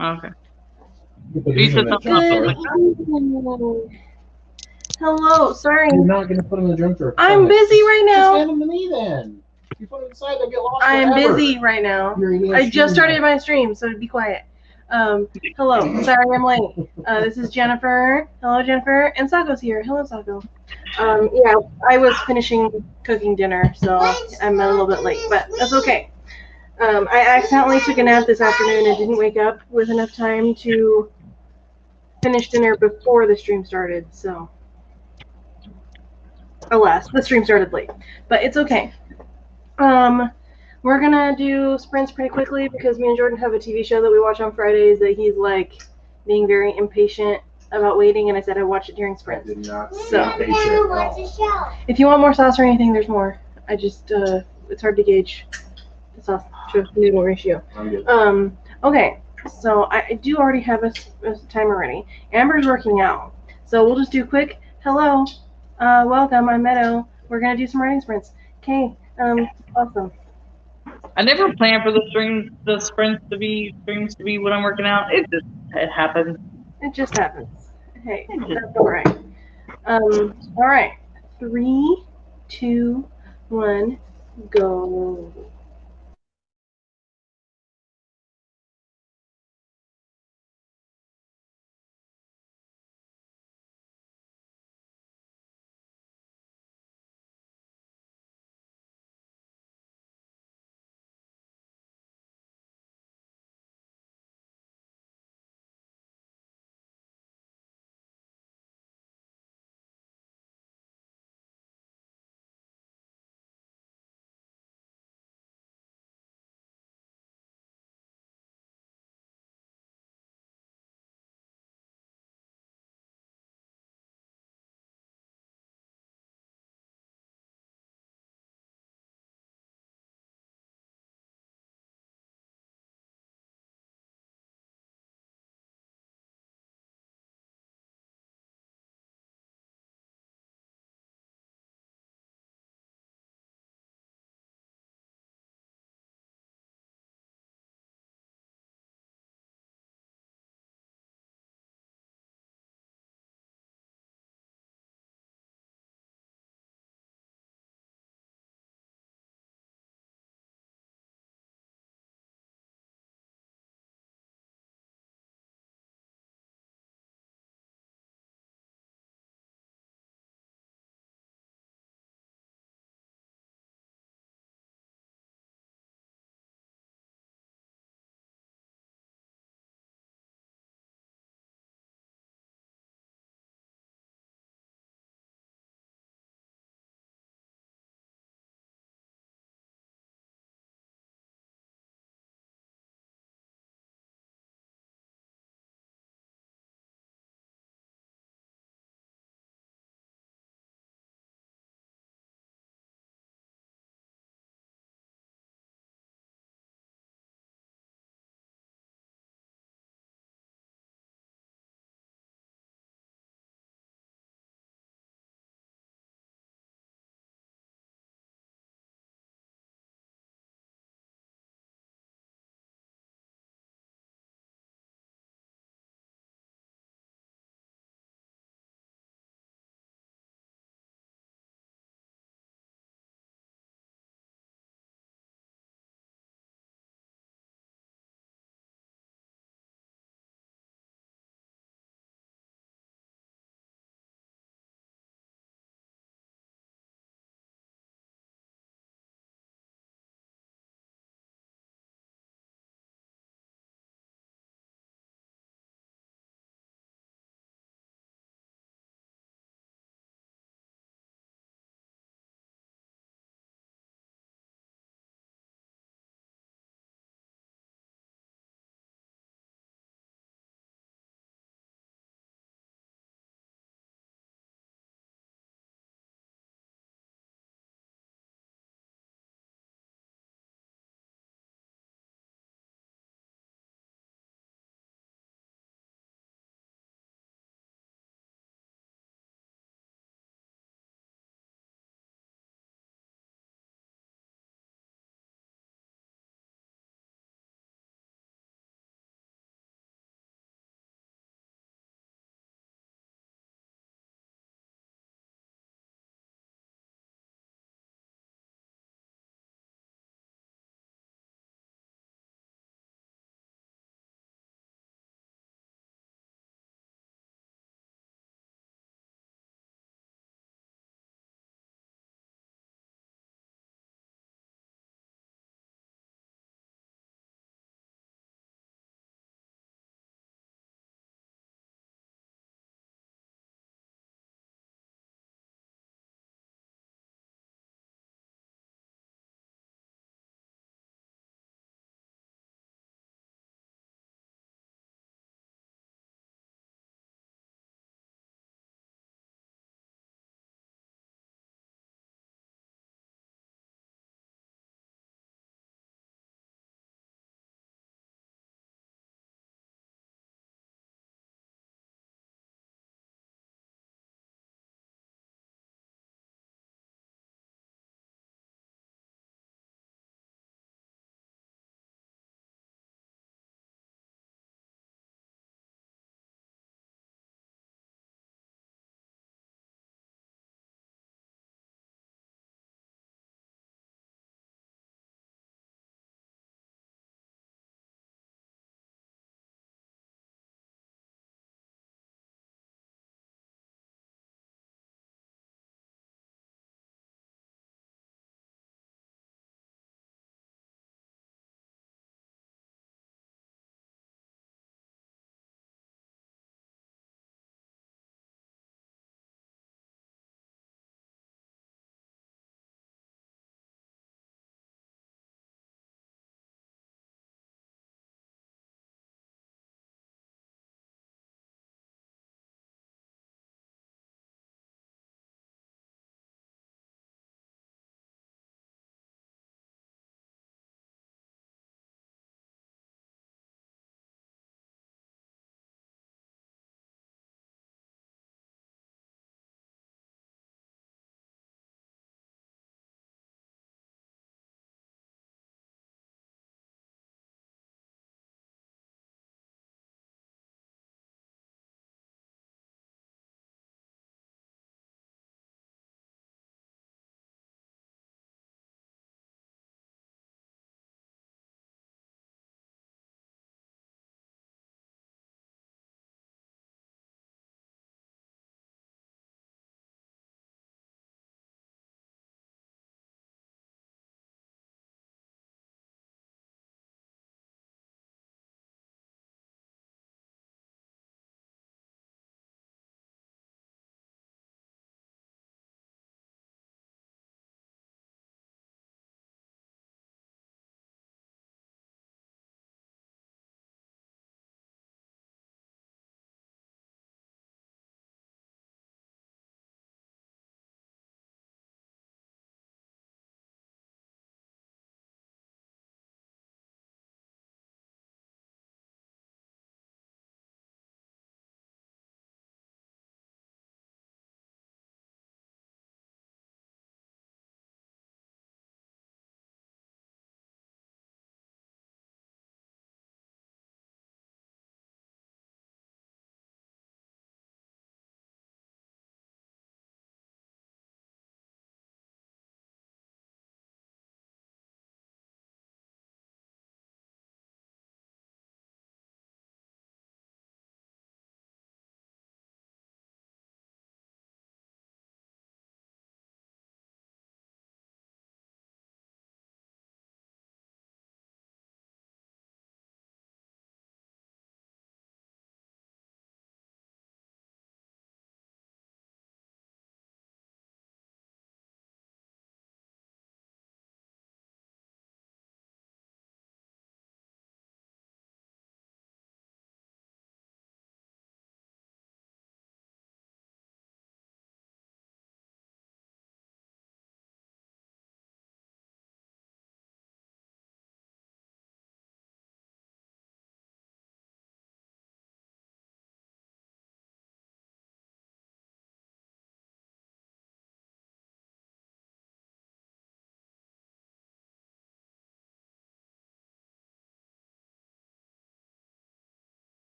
Okay. You put You these in said that something junk else. I was drawer. like, Hello, sorry. You're not going to put them in the junk drawer. I'm busy right Just now. hand them to me then. If you put them inside, they'll get lost I'm forever. busy right now. You're eating I ice just cream started now. my stream, so be quiet. Hello, sorry I'm late. This is Jennifer. Hello, Jennifer. And Sako's here. Hello, Sako. Yeah, I was finishing cooking dinner, so I'm a little bit late, but that's okay. I accidentally took a nap this afternoon and didn't wake up with enough time to finish dinner before the stream started, so. Alas, the stream started late, but it's okay. We're gonna do sprints pretty quickly because me and Jordan have a TV show that we watch on Fridays that he's like being very impatient about waiting, and I said I'd watch it during sprints. Did not So, show. if you want more sauce or anything, there's more. I just it's hard to gauge the sauce to noodle ratio. I'm good. Okay, so I do already have a timer ready. Amber's working out, so we'll just do quick. Hello, welcome. I'm Meadow. We're gonna do some running sprints. Okay, awesome. I never planned for the sprints to be streams to be when I'm working out. It happens. It just happens. Hey, It just that's all right. All right. 3, 2, 1, go.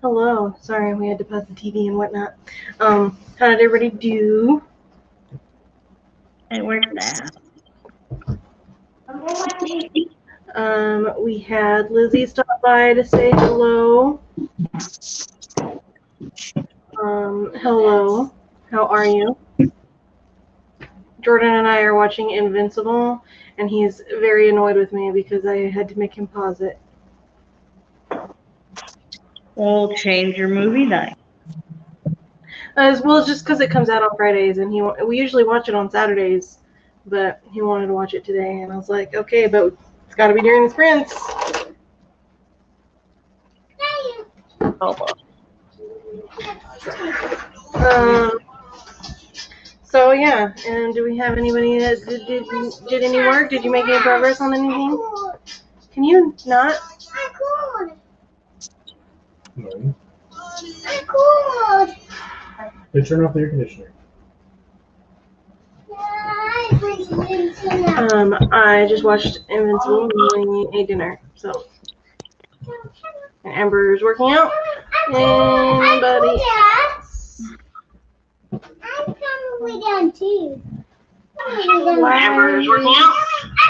Hello. Sorry, we had to pause the TV and whatnot. How did everybody do? It worked now. We had Lizzie stop by to say hello. Hello. How are you? Jordan and I are watching Invincible, and he's very annoyed with me because I had to make him pause it. We'll change your movie night. As well, just because it comes out on Fridays, and we usually watch it on Saturdays, but he wanted to watch it today, and I was like, okay, but it's got to be during the sprints. So yeah, and do we have anybody that did any work? Did you make any progress on anything? Can you not? No. They turn off the air conditioner. I just watched Invincible and ate dinner, so. And Amber's working out. Anybody else? I'm coming way down too. Amber's working out.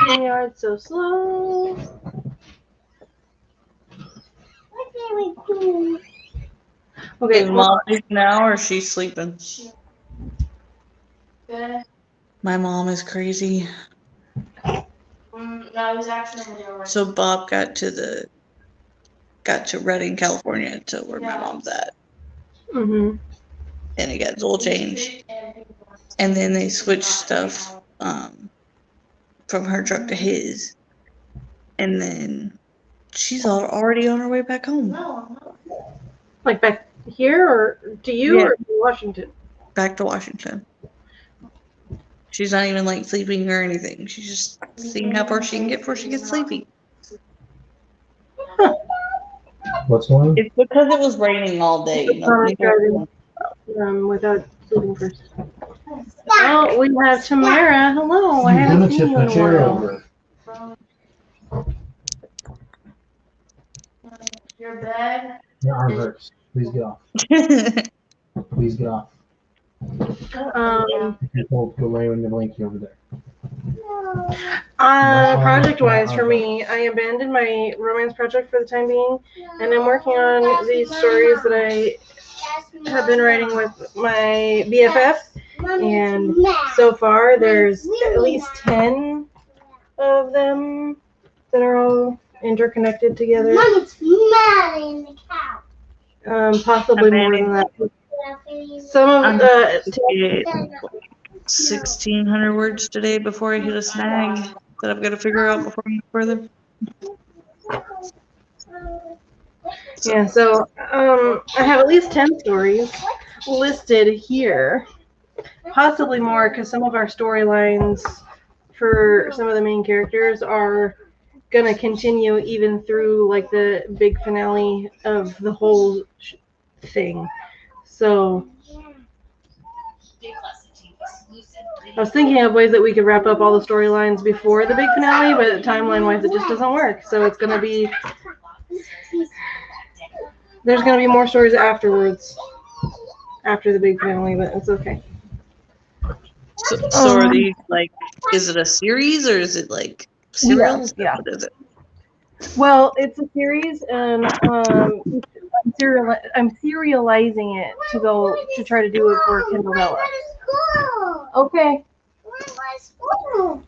The yard's so slow. Okay, Is mom asleep now or is she sleeping? Good. My mom is crazy. No, I was actually So Bob got to Redding, California, to where my mom's at, Mhm. and it got its oil change, and then they switched stuff from her truck to his, and then she's already on her way back home. Like back here or to you or to Washington? Back to Washington. She's not even like sleeping or anything. She's just seeing how far she can get before she gets sleepy. What's going on? It's because it was raining all day. You know, Without sleeping first. Oh, we have Tamara. Hello. I You're haven't gonna seen tip you the in a chair while. over. Your bed. Your arm hurts. Please get off. Please get off. People go lay on the blankie over there. Project-wise for me, I abandoned my romance project for the time being, and I'm working on these stories that I have been writing with my BFF, and so far there's at least 10 of them that are all interconnected together. Possibly more than that. Some of the 1,600 words today before I hit a snag that I've got to figure out before I go further. Yeah, so I have at least 10 stories listed here, possibly more because some of our storylines for some of the main characters are gonna continue even through like the big finale of the whole thing. So I was thinking of ways that we could wrap up all the storylines before the big finale, but timeline-wise it just doesn't work. So it's gonna be there's gonna be more stories afterwards, after the big finale, but it's okay. So are these like? Is it a series or is it like serials? Yeah. What is it? Well, it's a series, and I'm serializing it to try to do it for Kindlevella. Okay.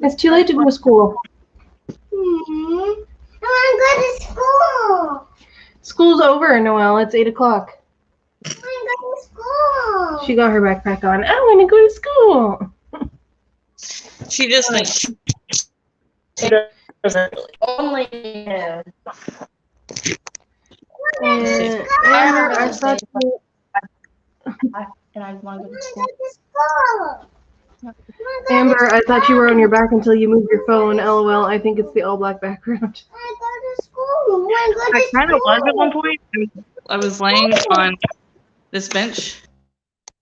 It's too late to go to school. I want to go to school. School's over, Noelle. It's 8 o'clock. I want to go to school. She got her backpack on. I want to go to school. She just thinks. Only And Amber, I thought you. and I want to go to school. Amber, I thought you were on your back until you moved your phone. LOL. I think it's the all black background. I go to school. I kind of was at one point. I was laying on this bench,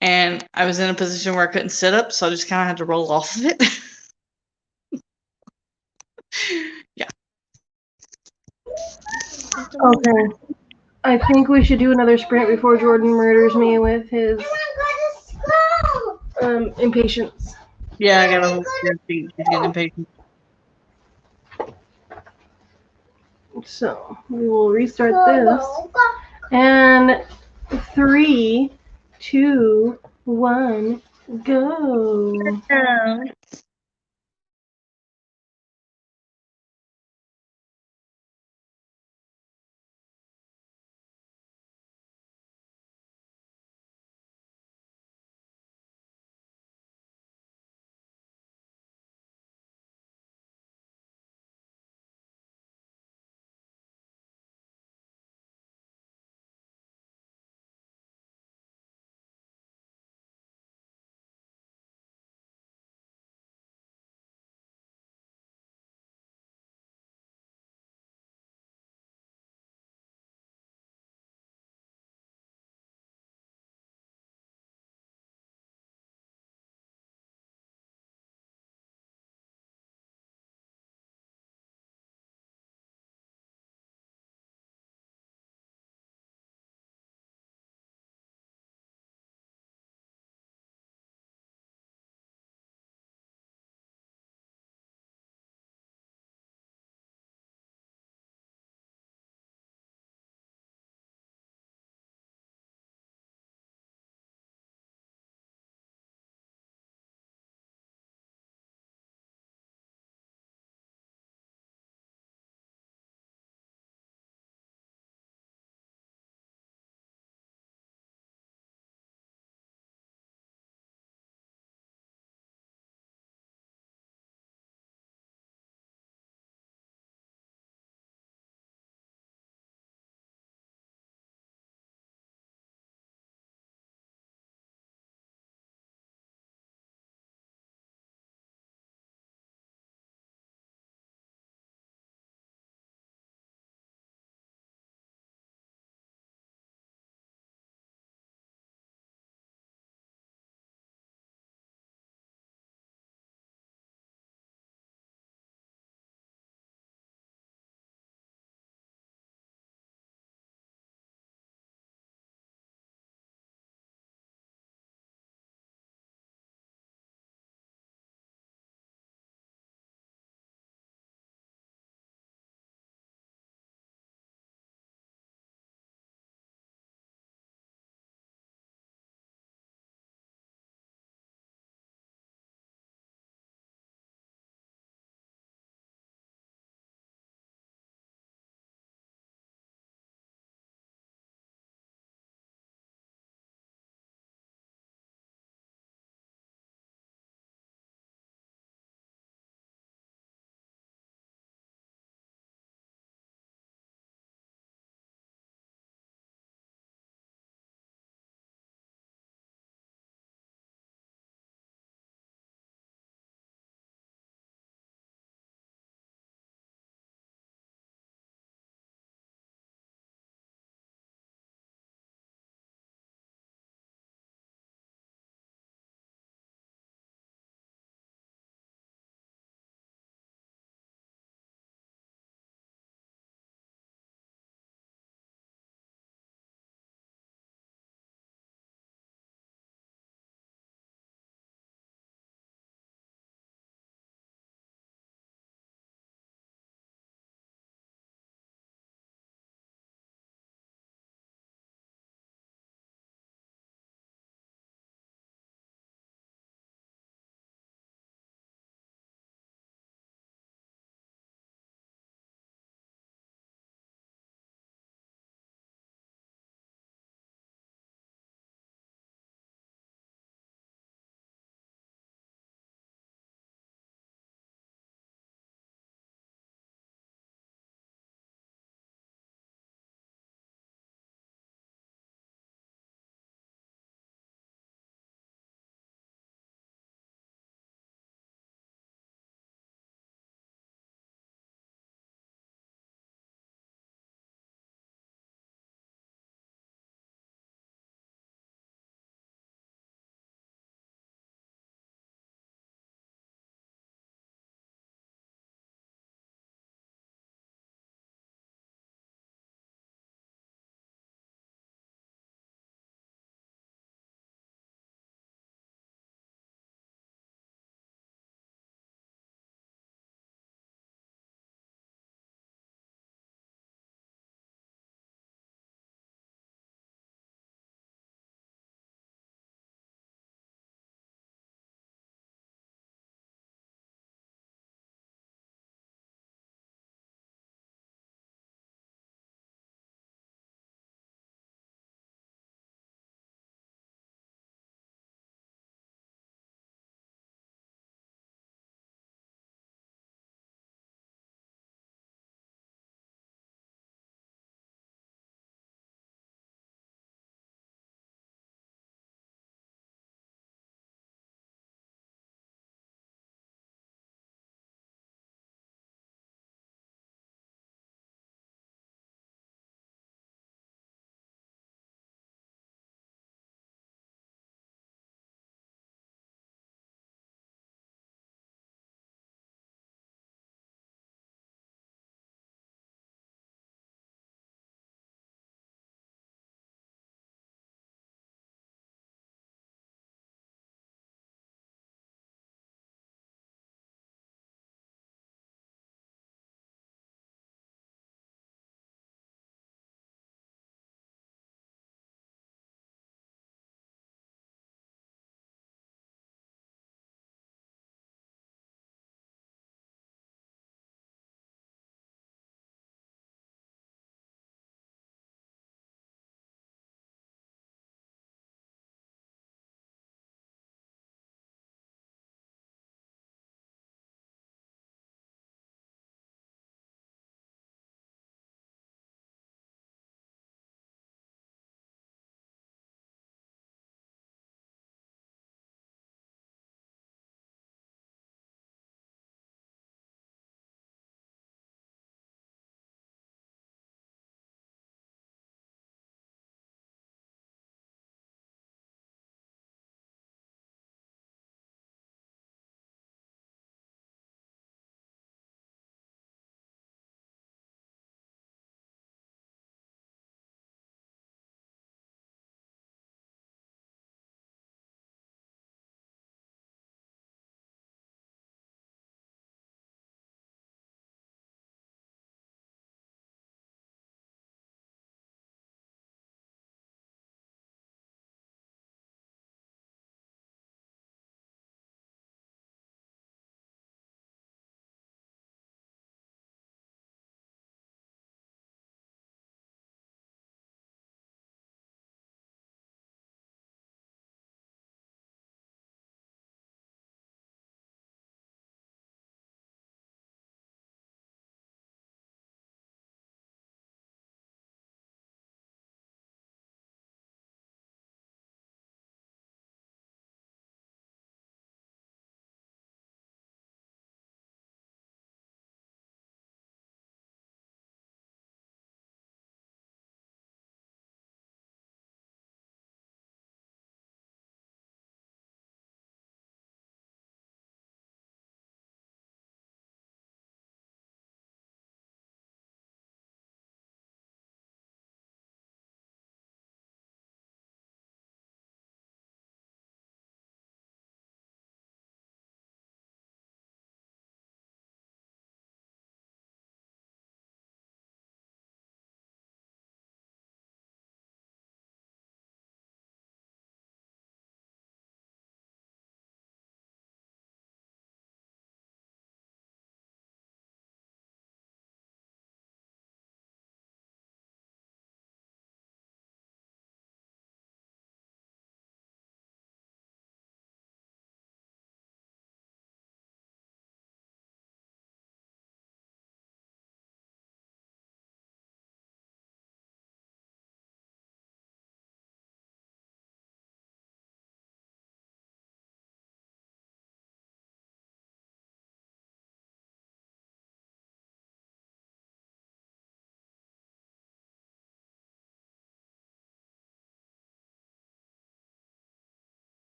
and I was in a position where I couldn't sit up, so I just kind of had to roll off of it. Yeah. Okay. I think we should do another sprint before Jordan murders me with his impatience. Yeah, I gotta hold your feet. She's getting impatient. So we will restart this. And 3, 2, 1, go. Yeah.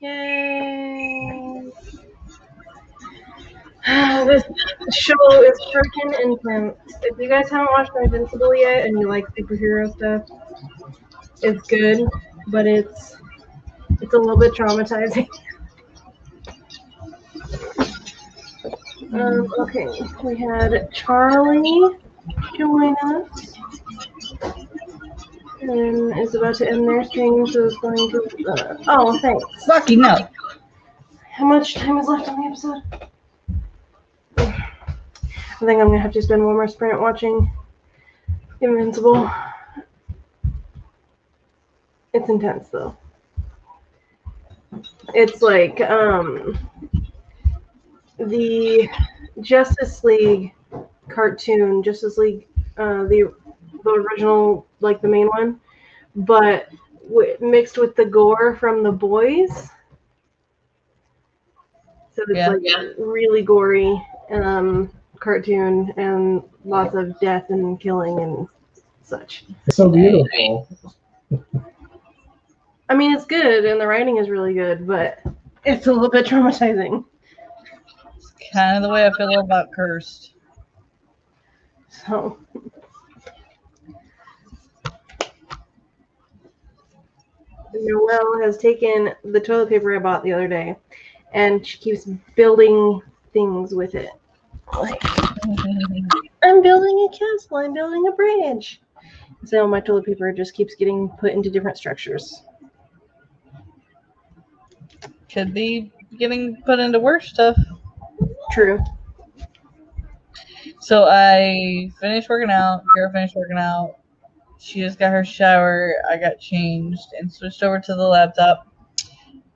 Yay! This show is freaking intense. If you guys haven't watched Invincible yet and you like superhero stuff, it's good, but it's a little bit traumatizing. Okay, we had Charlie join us, and is about to end their stream, so it's going to. Oh, thanks. Fucking no. How much time is left on the episode? I think I'm gonna have to spend one more sprint watching Invincible. It's intense though. It's like the Justice League cartoon, Justice League, the original, like the main one, but mixed with the gore from The Boys. So it's really gory cartoon and lots of death and killing and such. It's so beautiful. I mean, it's good and the writing is really good, but it's a little bit traumatizing. It's kind of the way I feel about Cursed. So. Noelle has taken the toilet paper I bought the other day, and she keeps building things with it. Like, I'm building a castle, I'm building a bridge. So my toilet paper just keeps getting put into different structures. Could be getting put into worse stuff. True. So I finished working out. Kara finished working out. She just got her shower. I got changed and switched over to the laptop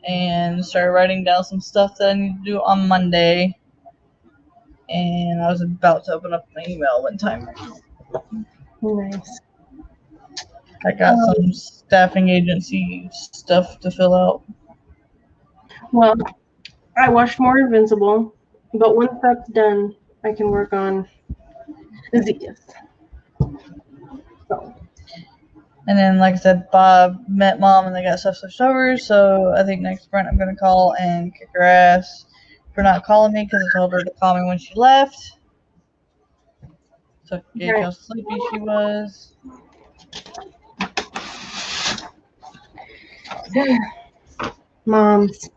and started writing down some stuff that I need to do on Monday. And I was about to open up my email one time. Nice. I got some staffing agency stuff to fill out. Well, I watched more Invincible, but once that's done, I can work on Zenith. So. And then, like I said, Bob met Mom and they got stuff switched over. So I think next sprint I'm going to call and kick her ass for not calling me because I told her to call me when she left. So gauge how sleepy she was. Moms.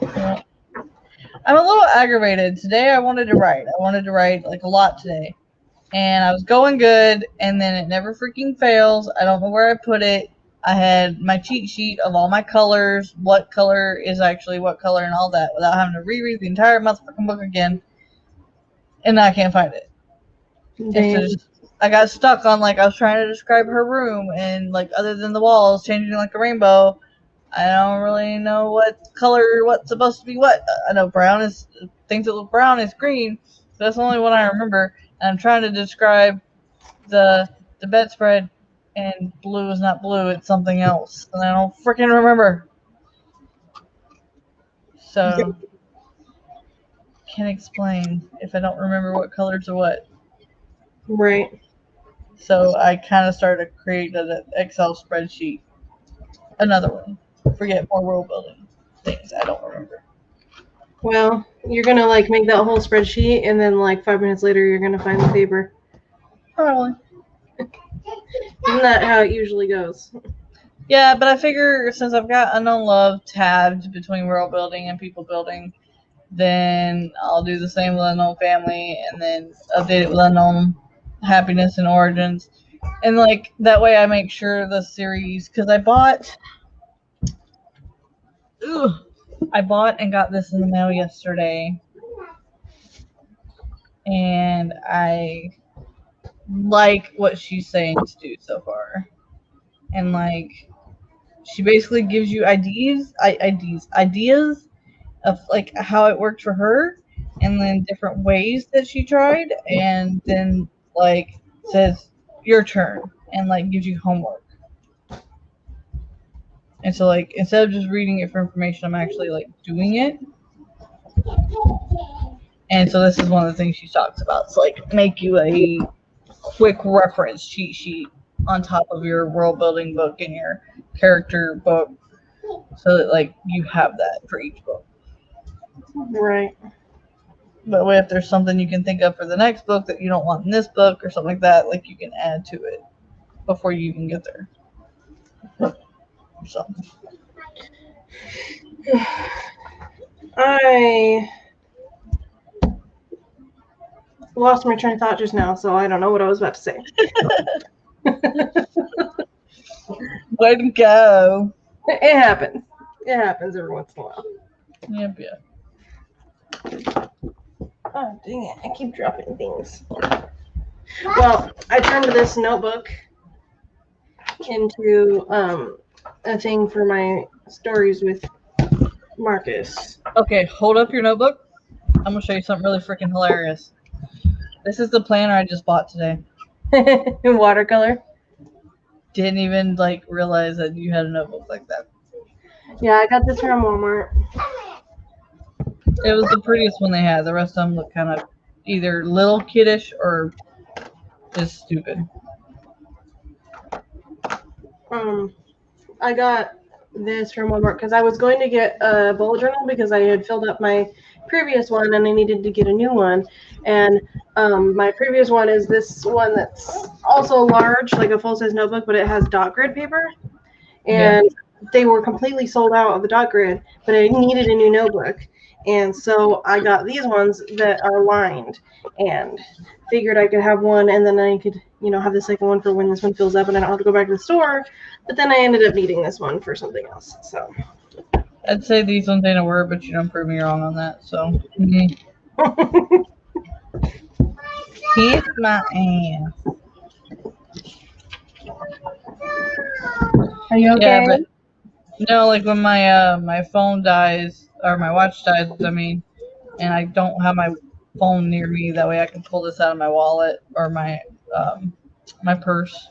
Yeah. I'm a little aggravated. Today I wanted to write. I wanted to write like a lot today. And I was going good, and then it never freaking fails. I don't know where I put it. I had my cheat sheet of all my colors, what color is actually what color and all that, without having to reread the entire motherfucking book again. And I can't find it. Just, I got stuck on, like, I was trying to describe her room, and, like, other than the walls changing like a rainbow, I don't really know what color, what's supposed to be what. I know brown is, things that look brown is green. So that's the only one I remember. And I'm trying to describe the bedspread, and blue is not blue, it's something else. And I don't freaking remember. So, can't explain if I don't remember what colors are what. Right. So I kind of started to create an Excel spreadsheet. Another one. Forget more world building things I don't remember. Well, you're gonna like make that whole spreadsheet, and then like 5 minutes later, you're gonna find the paper. Probably. Isn't that how it usually goes? Yeah, but I figure since I've got Unknown Love tabbed between world building and people building, then I'll do the same with Unknown Family, and then update it with Unknown Happiness and Origins. And like that way I make sure the series, because I bought and got this in the mail yesterday, and I like what she's saying to do so far. And like she basically gives you ideas of like how it worked for her, and then different ways that she tried, and then like says your turn and like gives you homework. And so like instead of just reading it for information, I'm actually like doing it. And so this is one of the things she talks about. It's like make you a quick reference cheat sheet on top of your world building book and your character book so that like you have that for each book. Right. But if there's something you can think of for the next book that you don't want in this book or something like that, like you can add to it before you even get there. So I lost my train of thought just now, so I don't know what I was about to say. way to go. It happens. It happens every once in a while. Yep, yeah. Oh, dang it. I keep dropping things. Well, I turned this notebook into a thing for my stories with Marcus. Okay, hold up your notebook. I'm gonna show you something really freaking hilarious. This is the planner I just bought today. In watercolor. Didn't even like realize that you had a notebook like that. Yeah, I got this from Walmart. It was the prettiest one they had. The rest of them look kind of either little kiddish or just stupid. I got this from Walmart because I was going to get a bullet journal because I had filled up my previous one and I needed to get a new one. And my previous one is this one that's also large, like a full-size notebook, but it has dot grid paper. And they were completely sold out of the dot grid, but I needed a new notebook. And so I got these ones that are lined and figured I could have one and then I could, have the second one for when this one fills up and I don't have to go back to the store. But then I ended up needing this one for something else. So I'd say these ones ain't a word, but you don't prove me wrong on that. So kiss my ass. Are you okay? Yeah, but no, like when my phone dies or my watch dies, and I don't have my phone near me, that way I can pull this out of my wallet or my purse.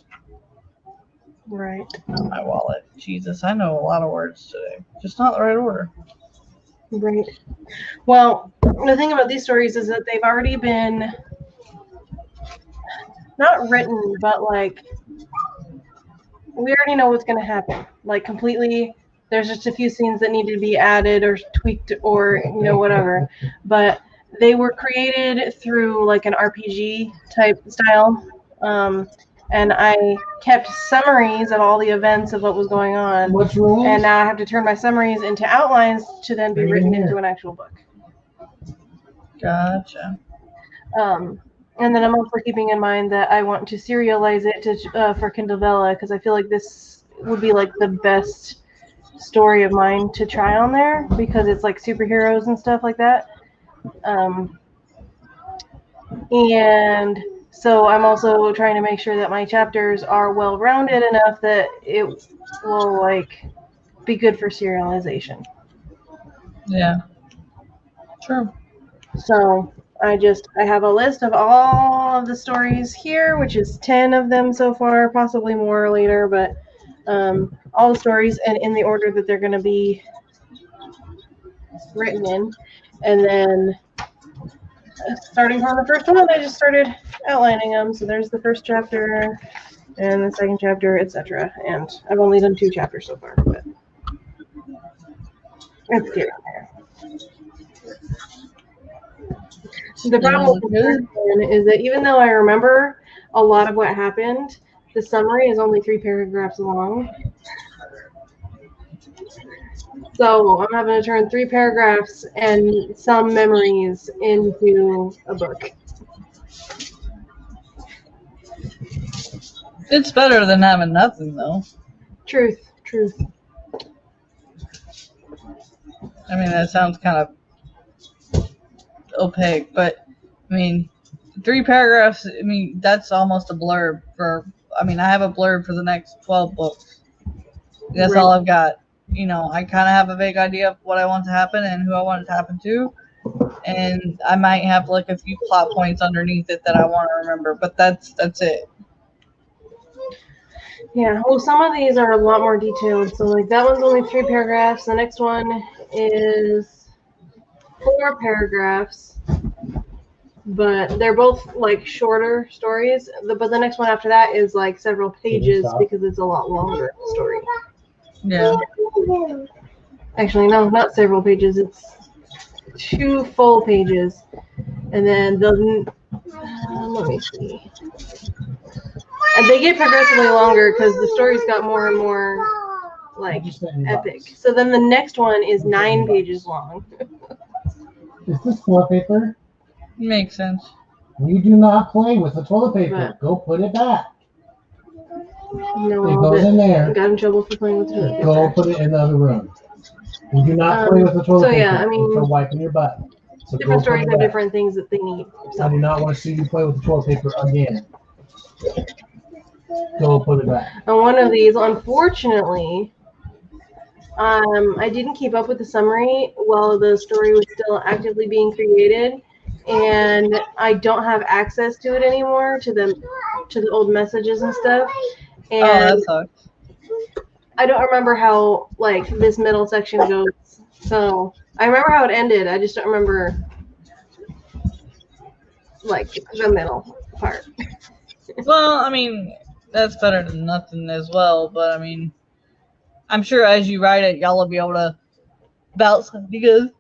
Right. My wallet. Jesus, I know a lot of words today. Just not the right order. Right. Well, the thing about these stories is that they've already been not written, but like we already know what's going to happen. Like completely, there's just a few scenes that need to be added or tweaked or whatever. But they were created through like an RPG type style. And I kept summaries of all the events of what was going on. What's wrong? And now I have to turn my summaries into outlines to then be written into an actual book. Gotcha. And then I'm also keeping in mind that I want to serialize it to for Kindle Vella because I feel like this would be like the best story of mine to try on there because it's like superheroes and stuff like that. And so I'm also trying to make sure that my chapters are well-rounded enough that it will like be good for serialization. Yeah. Sure. So I have a list of all of the stories here, which is 10 of them so far, possibly more later, but all the stories and in the order that they're going to be written in. And then starting from the first one, I just started outlining them. So there's the first chapter and the second chapter, etc. And I've only done 2 chapters so far, but it's getting there. The problem with the first one is that even though I remember a lot of what happened, the summary is only 3 paragraphs long. So I'm having to turn 3 paragraphs and some memories into a book. It's better than having nothing, though. Truth. That sounds kind of opaque, but 3 paragraphs, that's almost a blurb for, I have a blurb for the next 12 books. That's all I've got. I kind of have a vague idea of what I want to happen and who I want it to happen to. And I might have like a few plot points underneath it that I want to remember, but that's it. Yeah, well, some of these are a lot more detailed. So like that one's only 3 paragraphs. The next one is 4 paragraphs. But they're both like shorter stories. But the next one after that is like several pages because it's a lot longer story. Yeah. Actually, no, not several pages. It's 2 full pages. And then let me see. And they get progressively longer because the stories got more and more like epic. So then the next one is 9 pages long. Is this toilet paper? Makes sense. You do not play with the toilet paper. But- Go put it back. No, It goes in there. got in trouble for playing with the toilet Go paper. put it in the other room. You do not play with the toilet so paper. yeah, I mean, It's for wiping your butt. So Different go stories put it have back. different things that they need. I So do not want to see you play with the toilet paper again. Go put it back. and one of these, unfortunately, I didn't keep up with the summary while the story was still actively being created, and I don't have access to it anymore, to the old messages and stuff. And that sucks. I don't remember how like this middle section goes. So I remember how it ended. I just don't remember like the middle part. Well, I mean, that's better than nothing as well, but I mean, I'm sure as you write it, y'all will be able to bounce ideas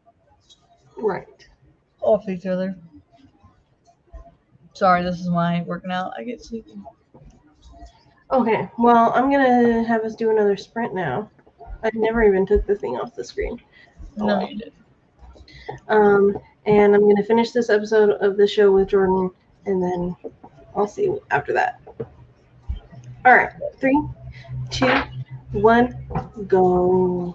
Right. off each other. Sorry, this is my working out. I get sleepy. Okay. Well, I'm gonna have us do another sprint now. I never even took the thing off the screen. No, you did. And I'm gonna finish this episode of the show with Jordan, and then I'll see you after that. All right. 3, 2, 1, go.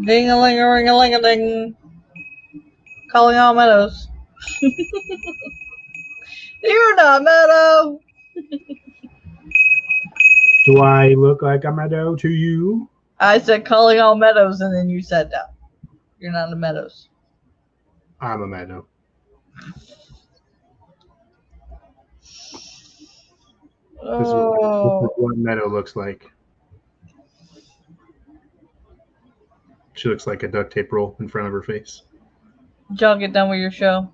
Ding-a-ling-a-ring-a-ling-a-ding. Calling all Meadows. You're not Meadow. Do I look like a Meadow to you? I said calling all Meadows, and then you said no. You're not a Meadows. I'm a Meadow. This is what Meadow looks like. She looks like a duct tape roll in front of her face. Did y'all get done with your show?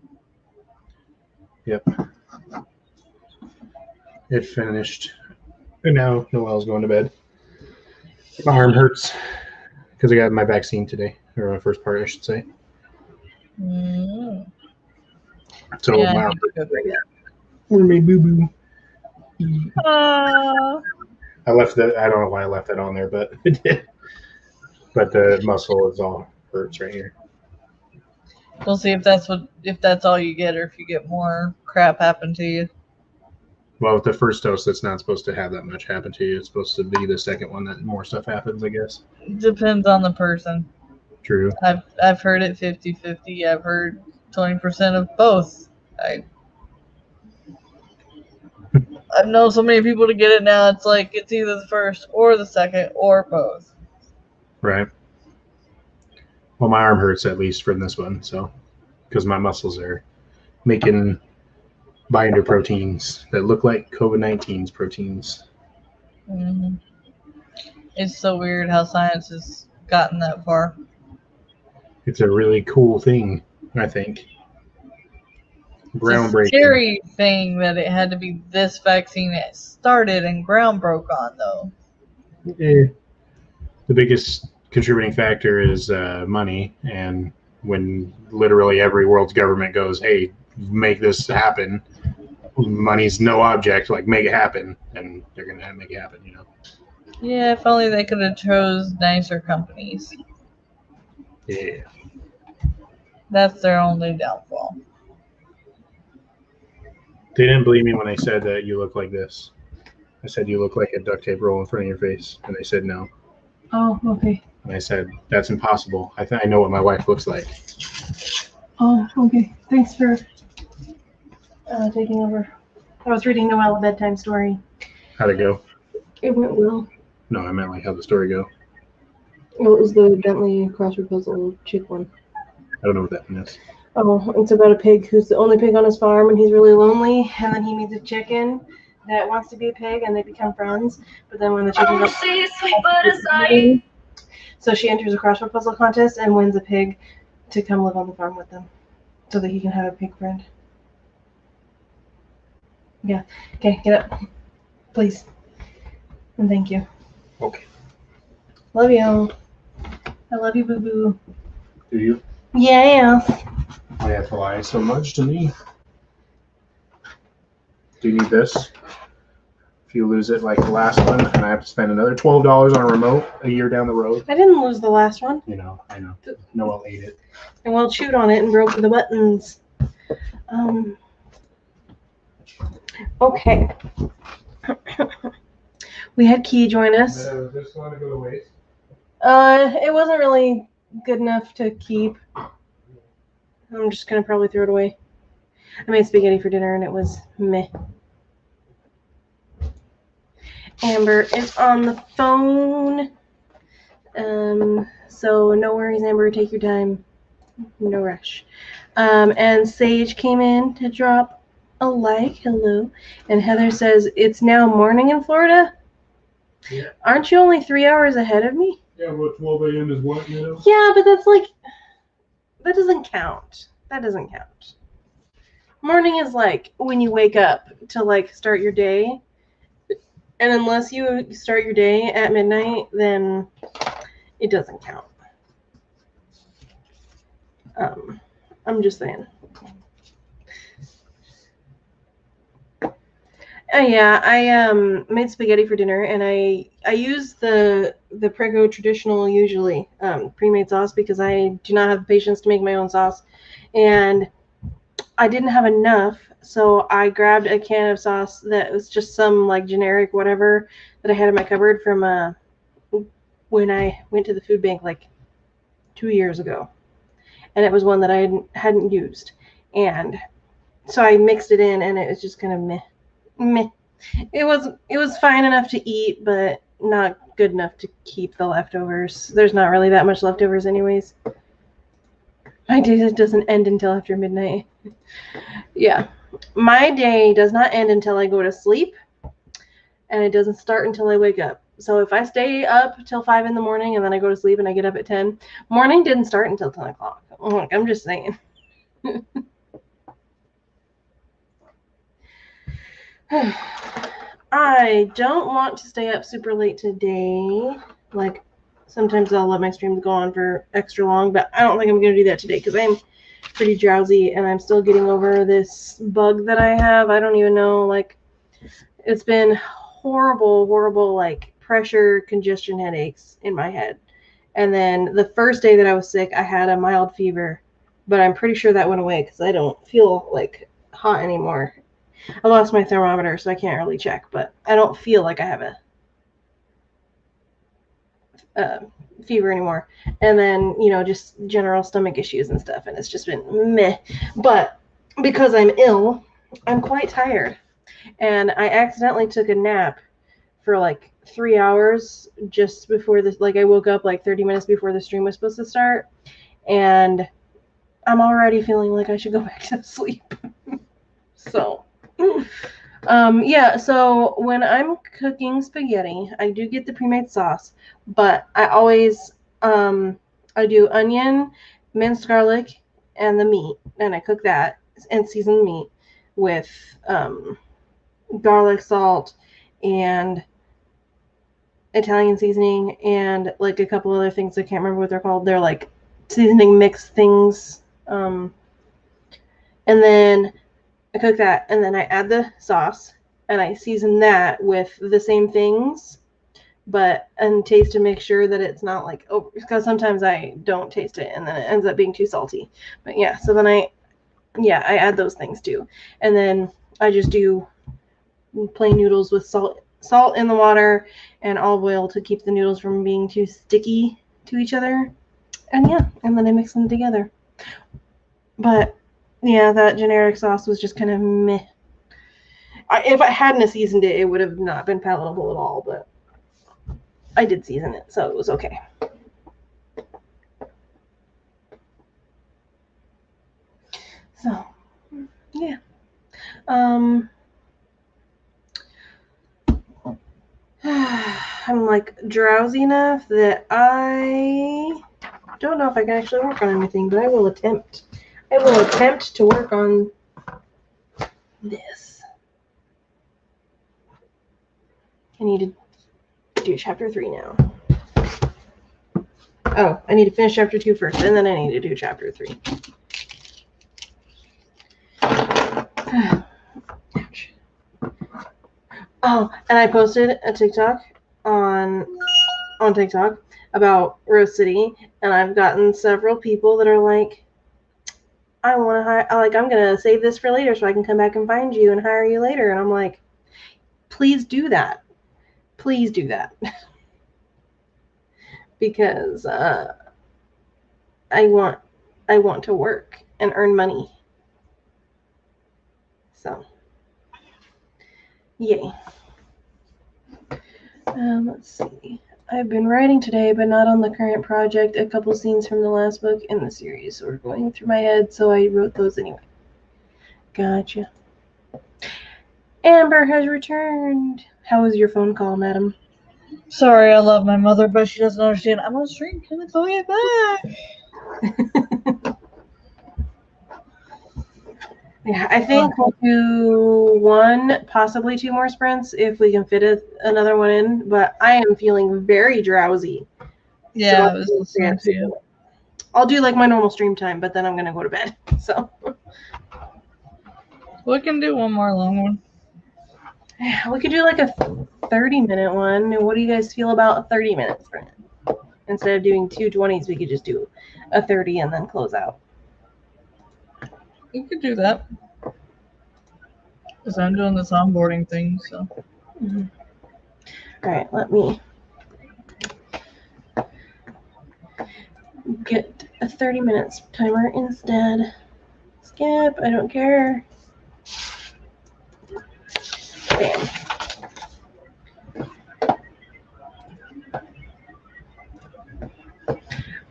Yep. It finished. And now Noelle's going to bed. My arm hurts because I got my vaccine today, or my first part, I should say. So Yeah, my arm hurts right now. Where my boo boo? I left that. I don't know why I left that on there, but it did. But the muscle is all hurts right here. We'll see if that's all you get, or if you get more crap happen to you. Well, with the first dose, that's not supposed to have that much happen to you. It's supposed to be the second one that more stuff happens, I guess. Depends on the person. True. I've heard it 50-50. I've heard 20% of both. I know so many people to get it now. It's like it's either the first or the second or both. Right. Well, my arm hurts at least from this one, so because my muscles are making binder proteins that look like COVID-19's proteins. Mm-hmm. It's so weird how science has gotten that far. It's a really cool thing, I think. Groundbreaking. It's a scary thing that it had to be this vaccine that started and ground broke on, though. Yeah. The biggest contributing factor is money, and when literally every world's government goes, hey, make this happen, money's no object, like make it happen, and they're gonna make it happen, you know. Yeah, if only they could have chose nicer companies. Yeah. That's their only downfall. They didn't believe me when I said that you look like this. I said you look like a duct tape roll in front of your face, and they said no. Oh, okay. And I said, that's impossible. I know what my wife looks like. Oh, okay. Thanks for taking over. I was reading Noelle a bedtime story. How'd it go? It went well. No, I meant like how'd the story go? Well, it was the Bentley crossword puzzle chick one. I don't know what that means. Oh, it's about a pig who's the only pig on his farm, and he's really lonely, and then he meets a chicken that wants to be a pig, and they become friends. But then when the chicken goes, so she enters a crossword puzzle contest and wins a pig to come live on the farm with them, so that he can have a pig friend. Yeah. Okay, get up, please, and thank you. Okay. Love you. I love you, boo boo. Do you? Yeah. Why you have to lie so much to me? Do you need this? If you lose it like the last one, and I have to spend another $12 on a remote a year down the road. I didn't lose the last one. You know, I know. Noelle ate it. And well, chewed on it and broke the buttons. Okay. We had Key join us. Does this want to go to waste? It wasn't really good enough to keep. I'm just gonna probably throw it away. I made spaghetti for dinner and it was meh. Amber is on the phone. So no worries, Amber, take your time. No rush. And Sage came in to drop a like. Hello. And Heather says, it's now morning in Florida? Yeah. Aren't you only 3 hours ahead of me? Yeah, well, 12 a.m. is what, you know? Yeah, but that's like, that doesn't count. That doesn't count. Morning is like when you wake up to like start your day. And unless you start your day at midnight, then it doesn't count. I'm just saying. Yeah, I made spaghetti for dinner, and I use the Prego traditional usually pre-made sauce because I do not have patience to make my own sauce, and I didn't have enough, so I grabbed a can of sauce that was just some like generic whatever that I had in my cupboard from when I went to the food bank like 2 years ago, and it was one that I hadn't used, and so I mixed it in, and it was just kind of meh. It was fine enough to eat, but not good enough to keep the leftovers. There's not really that much leftovers anyways. My day doesn't end until after midnight. Yeah. My day does not end until I go to sleep, and it doesn't start until I wake up. So if I stay up till 5 in the morning and then I go to sleep and I get up at 10, morning didn't start until 10 o'clock. Look, I'm just saying. I don't want to stay up super late today. Like, sometimes I'll let my streams go on for extra long, but I don't think I'm going to do that today because I'm pretty drowsy and I'm still getting over this bug that I have. I don't even know, like, it's been horrible, like, pressure congestion headaches in my head. And then the first day that I was sick, I had a mild fever, but I'm pretty sure that went away because I don't feel, like, hot anymore. I lost my thermometer, so I can't really check, but I don't feel like I have a fever anymore. And then, you know, just general stomach issues and stuff, and it's just been meh. But because I'm ill, I'm quite tired. And I accidentally took a nap for like 3 hours just before this. Like, I woke up like 30 minutes before the stream was supposed to start, and I'm already feeling like I should go back to sleep. So yeah, so when I'm cooking spaghetti, I do get the pre-made sauce, but I always I do onion, minced garlic, and the meat, and I cook that and season the meat with garlic, salt, and Italian seasoning, and like a couple other things. I can't remember what they're called. They're like seasoning mix things. And then I cook that, and then I add the sauce, and I season that with the same things, and taste to make sure that it's not like, oh, because sometimes I don't taste it, and then it ends up being too salty. But yeah, so then I add those things too, and then I just do plain noodles with salt in the water and olive oil to keep the noodles from being too sticky to each other, and yeah, and then I mix them together. But yeah, that generic sauce was just kind of meh. If I hadn't seasoned it, it would have not been palatable at all, but I did season it, so it was okay. So, yeah. I'm like drowsy enough that I don't know if I can actually work on anything, but I will attempt. I will attempt to work on this. I need to do chapter 3 now. Oh, I need to finish chapter 2 first, and then I need to do chapter 3. Ouch. Oh, and I posted a TikTok on TikTok about Rose City, and I've gotten several people that are like, I want to hire, like, I'm going to save this for later so I can come back and find you and hire you later. And I'm like, please do that. Please do that. Because I want to work and earn money. So, yay. Let's see. I've been writing today, but not on the current project. A couple scenes from the last book in the series were going through my head, so I wrote those anyway. Gotcha. Amber has returned. How was your phone call, madam? Sorry, I love my mother, but she doesn't understand. I'm on stream. Can I call you back? Yeah, I think we'll do 1, possibly 2 more sprints if we can fit another one in. But I am feeling very drowsy. Yeah, so I was listening to you. I'll do like my normal stream time, but then I'm gonna go to bed. So We can do one more long one. we could do like a 30-minute one. What do you guys feel about a 30-minute sprint? Instead of doing 2 20s, we could just do a 30 and then close out. We could do that. Because I'm doing this onboarding thing, so. Mm-hmm. All right, let me get a 30 minutes timer instead. Skip, I don't care. Bam.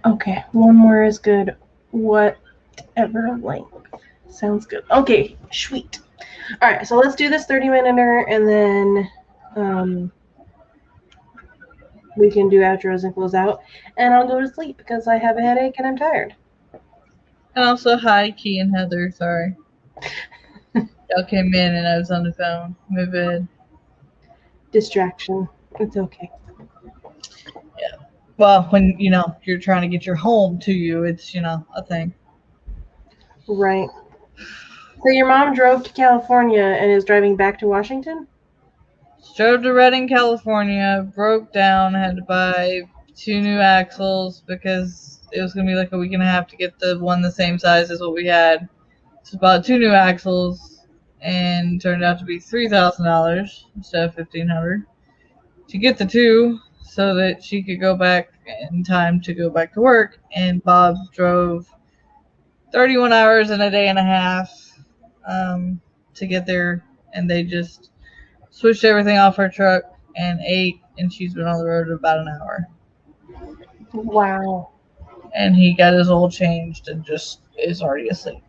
Okay, one more is good. Whatever length. Sounds good. Okay, sweet. All right, so let's do this 30-minute and then we can do outros and close out. And I'll go to sleep because I have a headache and I'm tired. And also, hi, Key and Heather. Sorry. Y'all came in and I was on the phone. My bad. Distraction. It's okay. Well, when, you're trying to get your home to you, it's, a thing. Right. So your mom drove to California and is driving back to Washington? Drove to Redding, California, broke down, had to buy 2 new axles because it was going to be like a week and a half to get the one the same size as what we had. So bought 2 new axles and turned out to be $3,000 instead of $1,500 to get the 2 so that she could go back in time to go back to work. And Bob drove 31 hours in a day and a half to get there, and they just switched everything off her truck and ate, and she's been on the road about an hour. Wow. And he got his oil changed and just is already asleep.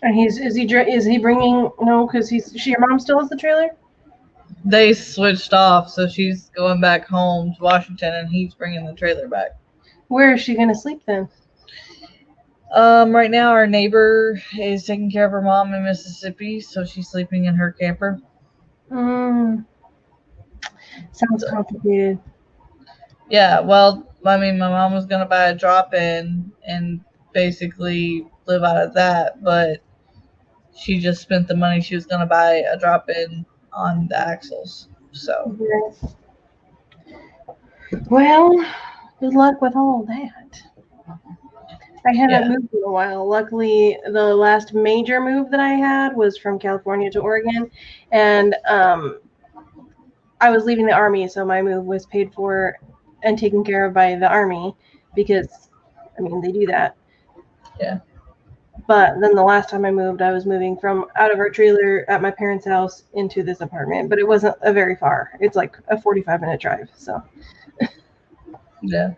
And is he bringing because your mom still has the trailer? They switched off, so she's going back home to Washington, and he's bringing the trailer back. Where is she gonna sleep then? Right now our neighbor is taking care of her mom in Mississippi, so she's sleeping in her camper. Sounds complicated. Yeah, well, I mean, my mom was gonna buy a drop-in and basically live out of that, but she just spent the money she was gonna buy a drop-in on the axles. So. Well, good luck with all that. I haven't moved in a while. Luckily, the last major move that I had was from California to Oregon, and I was leaving the Army, so my move was paid for and taken care of by the Army because, they do that. Yeah. But then the last time I moved, I was moving from out of our trailer at my parents' house into this apartment, but it wasn't a very far. It's like a 45-minute drive, so. Yeah.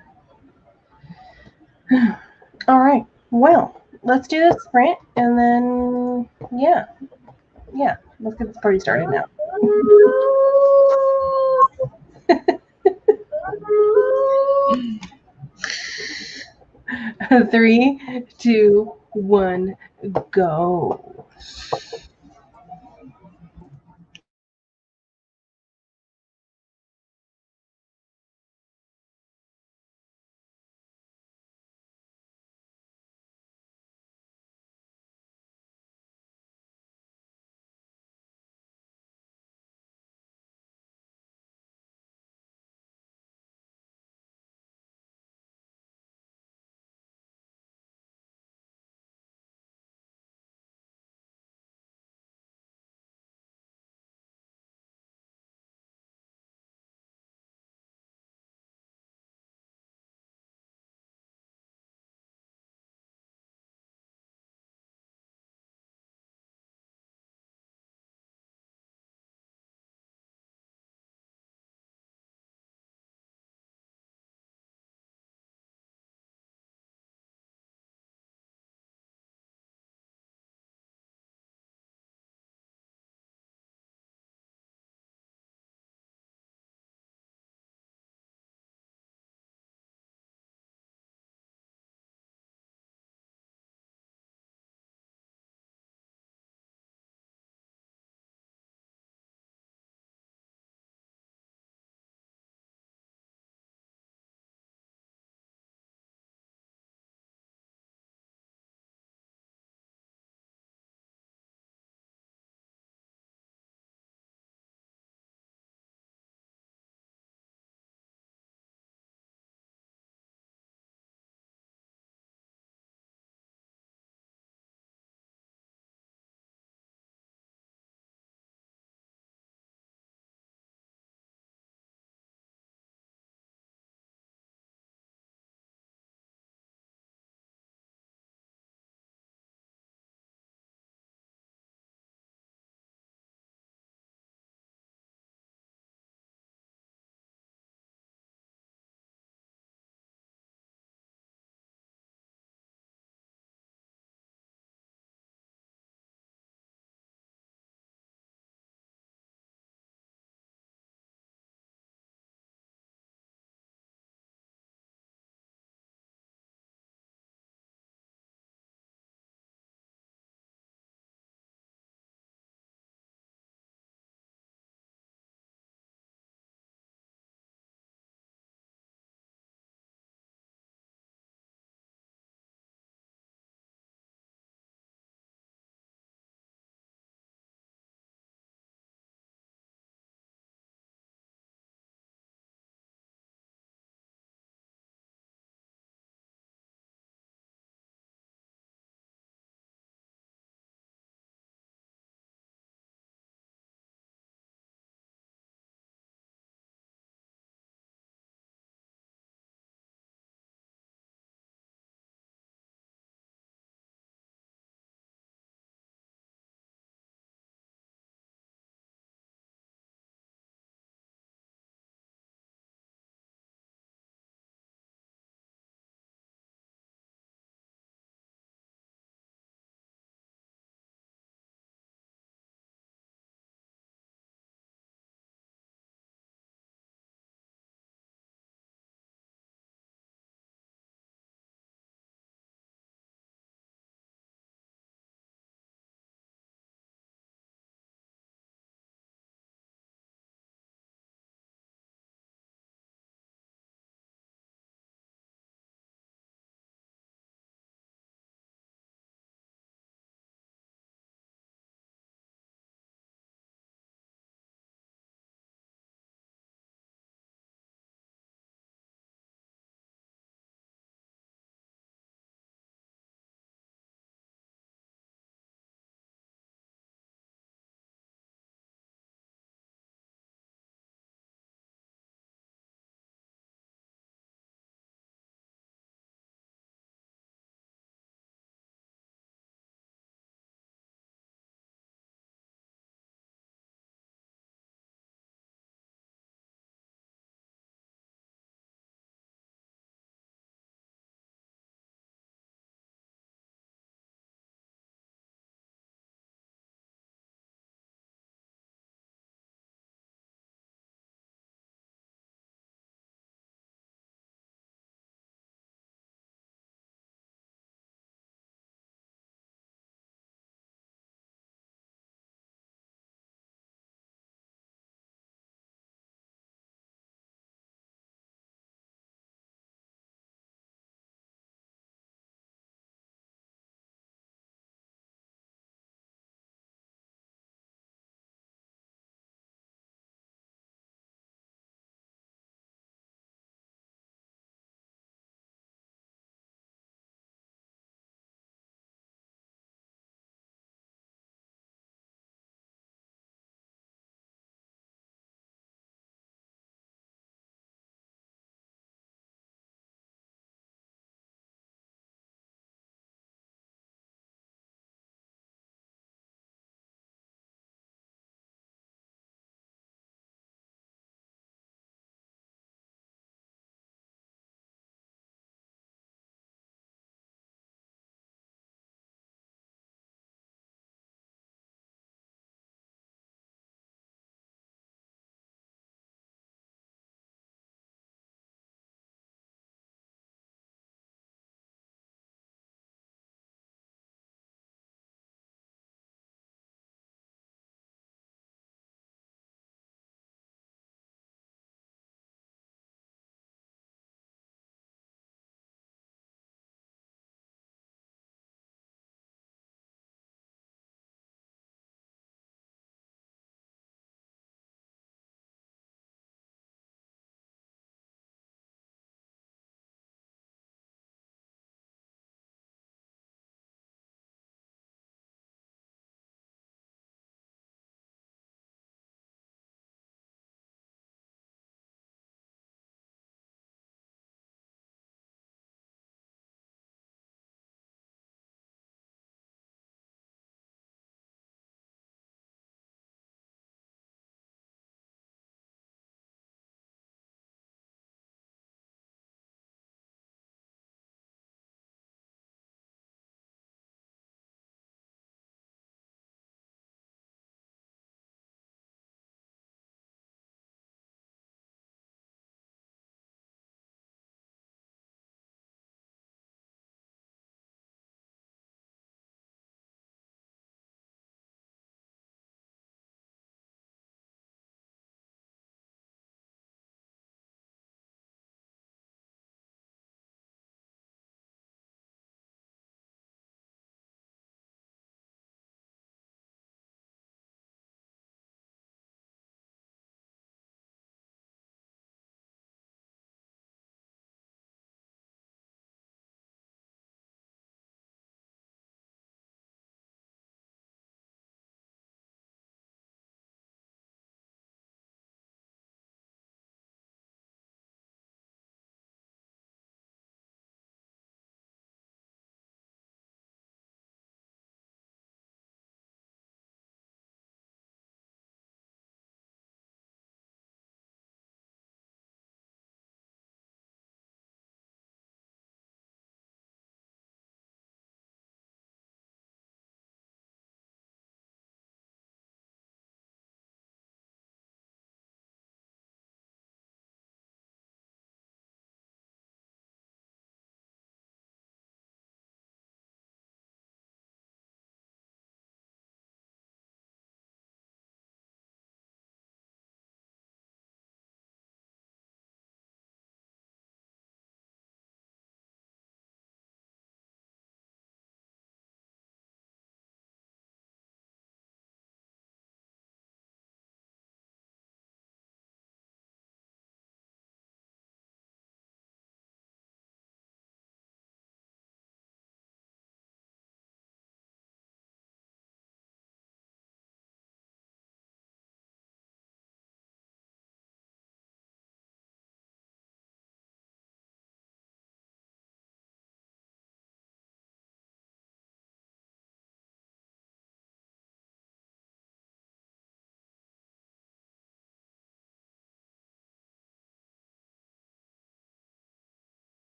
All right. Well, let's do this sprint, and then yeah, let's get this party started now. 3, 2, 1, go.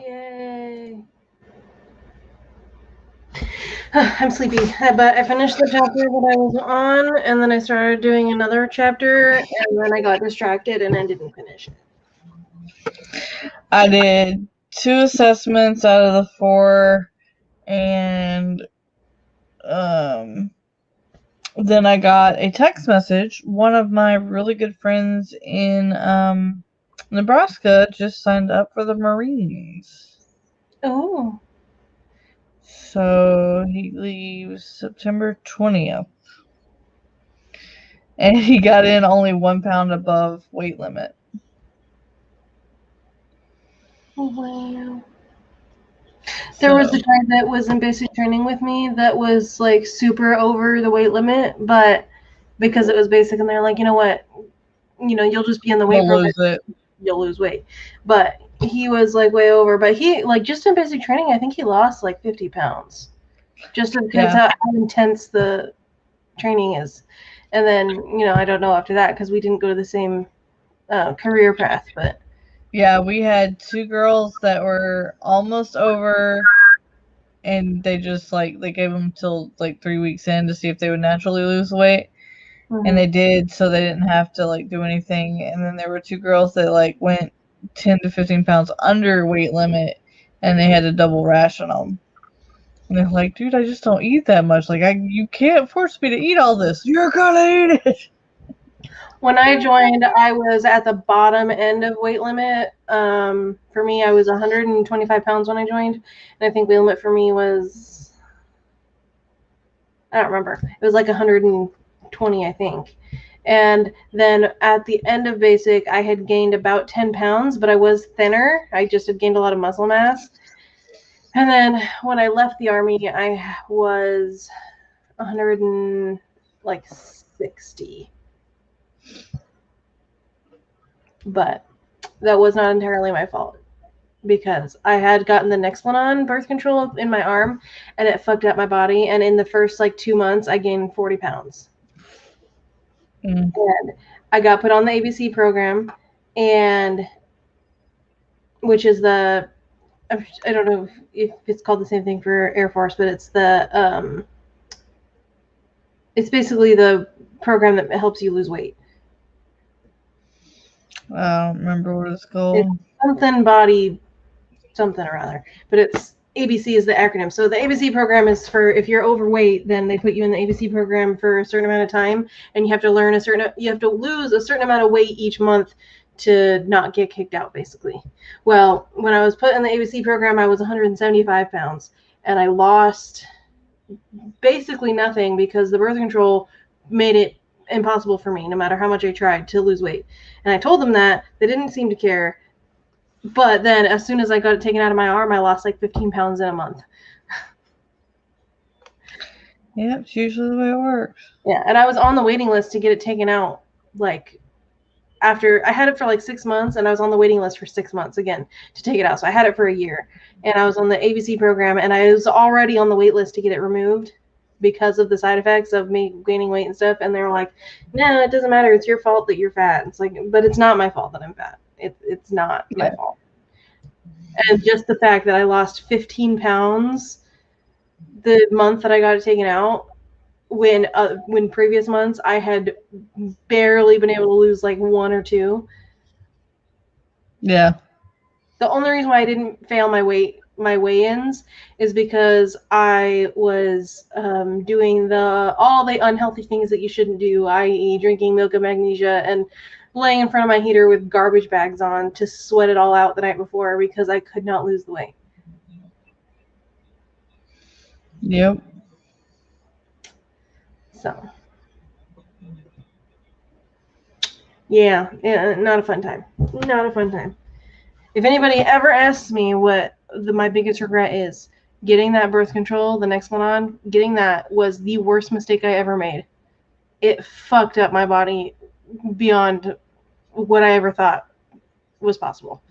Yay. I'm sleepy, but I finished the chapter that I was on, and then I started doing another chapter, and then I got distracted and I didn't finish it. I did 2 assessments out of the 4, and then I got a text message. One of my really good friends in Nebraska just signed up for the Marines. Oh. So he leaves September 20th. And he got in only 1 pound above weight limit. Oh, wow. There was a guy that was in basic training with me that was like super over the weight limit, but because it was basic, and they're like, you know what, you'll just be in the weight program, you'll lose weight. But he was like way over, but he like just in basic training, I think he lost like 50 pounds, just because how intense the training is. And then I don't know after that because we didn't go to the same career path, but. Yeah, we had 2 girls that were almost over, and they just they gave them till 3 weeks in to see if they would naturally lose weight. Mm-hmm. And they did, so they didn't have to do anything. And then there were 2 girls that went 10 to 15 pounds under weight limit, and they had a double ration them. And they're like, dude, I just don't eat that much. You can't force me to eat all this. You're gonna eat it. When I joined, I was at the bottom end of weight limit. For me, I was 125 pounds when I joined. And I think weight limit for me was, I don't remember. It was 120, I think. And then at the end of basic, I had gained about 10 pounds, but I was thinner. I just had gained a lot of muscle mass. And then when I left the Army, I was 160. But that was not entirely my fault because I had gotten the next one on birth control in my arm and it fucked up my body. And in the first 2 months, I gained 40 pounds. And I got put on the ABC program, and which is I don't know if it's called the same thing for Air Force, but it's it's basically the program that helps you lose weight. I don't remember what it's called. It's something body, something or other. But it's ABC is the acronym. So the ABC program is for if you're overweight, then they put you in the ABC program for a certain amount of time, and you have to lose a certain amount of weight each month to not get kicked out, basically. Well, when I was put in the ABC program, I was 175 pounds, and I lost basically nothing because the birth control made it impossible for me, no matter how much I tried, to lose weight. And I told them that. They didn't seem to care. But then as soon as I got it taken out of my arm, I lost 15 pounds in a month. Yeah, it's usually the way it works. Yeah, and I was on the waiting list to get it taken out, after I had it for 6 months, and I was on the waiting list for 6 months again to take it out. So I had it for a year, and I was on the ABC program, and I was already on the wait list to get it removed because of the side effects of me gaining weight and stuff. And they were like, no, it doesn't matter. It's your fault that you're fat. It's but it's not my fault that I'm fat. It's not my fault. And just the fact that I lost 15 pounds the month that I got it taken out, when previous months I had barely been able to lose 1 or 2. Yeah. The only reason why I didn't fail my weigh-ins is because I was doing all the unhealthy things that you shouldn't do, i.e. drinking milk of magnesia and laying in front of my heater with garbage bags on to sweat it all out the night before because I could not lose the weight. Yep. So, yeah, not a fun time. Not a fun time. If anybody ever asks me what my biggest regret is, getting that birth control, the next one on, getting that was the worst mistake I ever made. It fucked up my body beyond what I ever thought was possible.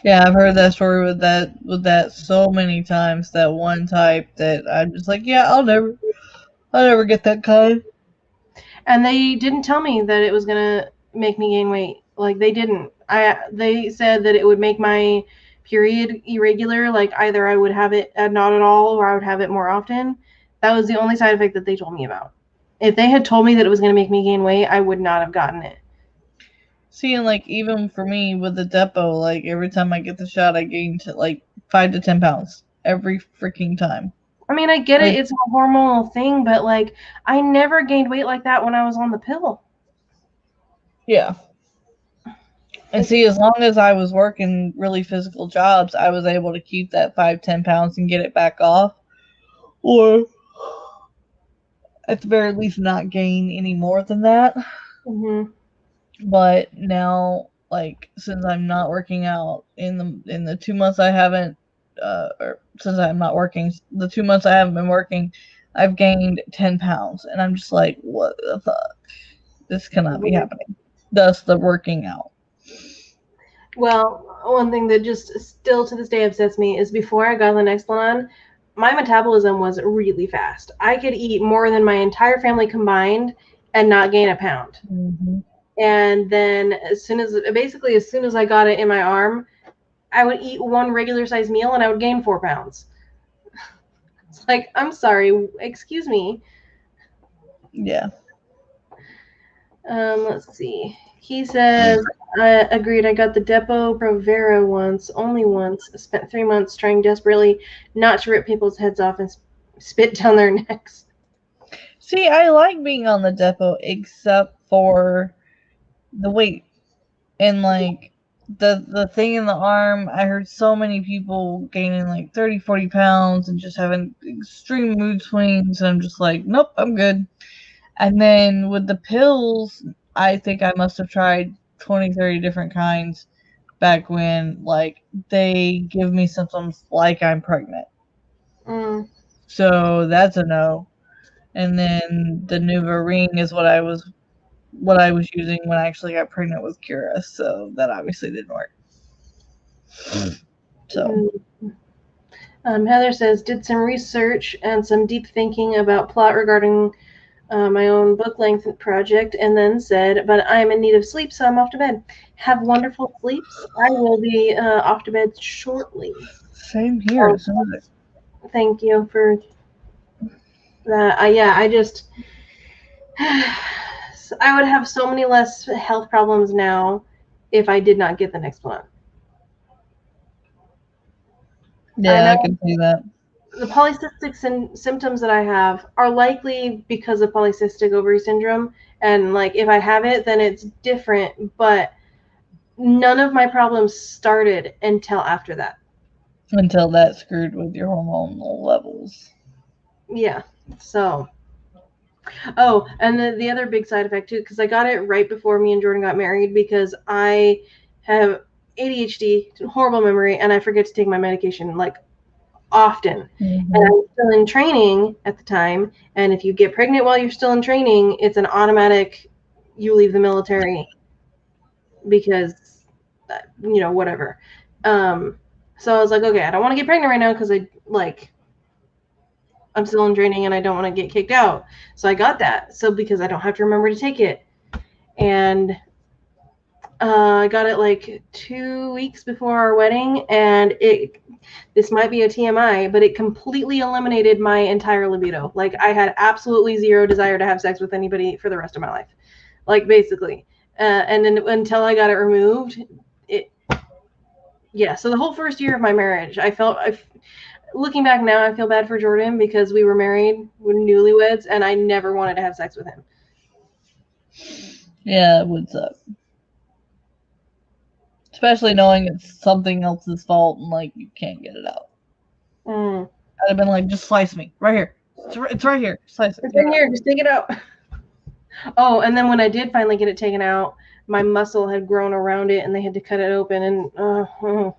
Yeah, I've heard that story with that so many times. That one type that I'm just yeah, I'll never get that kind. And they didn't tell me that it was gonna make me gain weight. They didn't. They said that it would make my period irregular. Like either I would have it not at all, or I would have it more often. That was the only side effect that they told me about. If they had told me that it was going to make me gain weight, I would not have gotten it. See, and like even for me with the depot, like every time I get the shot, I gain to like 5 to 10 pounds every freaking time. I mean, I get Like- it; it's a hormonal thing, but like I never gained weight like that when I was on the pill. Yeah. And see, as long as I was working really physical jobs, I was able to keep that 5-10 pounds and get it back off. Or at the very least not gain any more than that. Mm-hmm. But now, like, since I'm not working out in the 2 months I haven't or since I'm not working, the 2 months I haven't been working, I've gained 10 pounds. And I'm just like, what the fuck? This cannot be happening. Thus the working out. Well, one thing that just still to this day upsets me is before I got the Nexplanon, my metabolism was really fast. I could eat more than my entire family combined and not gain a pound. Mm-hmm. And then as soon as I got it in my arm, I would eat one regular sized meal and I would gain 4 pounds. It's like, I'm sorry, excuse me. Yeah. Let's see. He says, agreed, I got the Depo-Provera once, only once. Spent 3 months trying desperately not to rip people's heads off and spit down their necks. See, I like being on the depot except for the weight. And like the thing in the arm, I heard so many people gaining like 30, 40 pounds and just having extreme mood swings. And I'm just like, nope, I'm good. And then with the pills, I think I must have tried 20, 30 different kinds back when, like, they give me symptoms like I'm pregnant. Mm. So that's a no. And then the NuvaRing is what I was using when I actually got pregnant with Kira. So that obviously didn't work. So. Heather says, did some research and some deep thinking about plot regarding my own book length project, and then said, but I'm in need of sleep, so I'm off to bed. Have wonderful sleeps. I will be off to bed shortly. Same here. Thank you for that. I just, I would have so many less health problems now if I did not get the next one. Yeah, I can see that. The polycystic symptoms that I have are likely because of polycystic ovary syndrome. And like, if I have it, then it's different, but none of my problems started until after that. Until that screwed with your hormonal levels. Yeah. So, oh, and the other big side effect too, because I got it right before me and Jordan got married, because I have ADHD, horrible memory, and I forget to take my medication like often. Mm-hmm. And I was still in training at the time, and if you get pregnant while you're still in training, it's an automatic you leave the military because whatever. So I was like, okay, I don't want to get pregnant right now because I'm still in training and I don't want to get kicked out. So I got that. So because I don't have to remember to take it. And I got it like 2 weeks before our wedding, and this might be a TMI, but it completely eliminated my entire libido. Like, I had absolutely zero desire to have sex with anybody for the rest of my life. Like, basically. And then until I got it removed, so the whole first year of my marriage, looking back now, I feel bad for Jordan because we were married, we're newlyweds, and I never wanted to have sex with him. Yeah, it would suck. Especially knowing it's something else's fault and, like, you can't get it out. I'd have been like, just slice me. Right here. It's right here. Slice it. It's right here. Just take it out. Oh, and then when I did finally get it taken out, my muscle had grown around it and they had to cut it open, and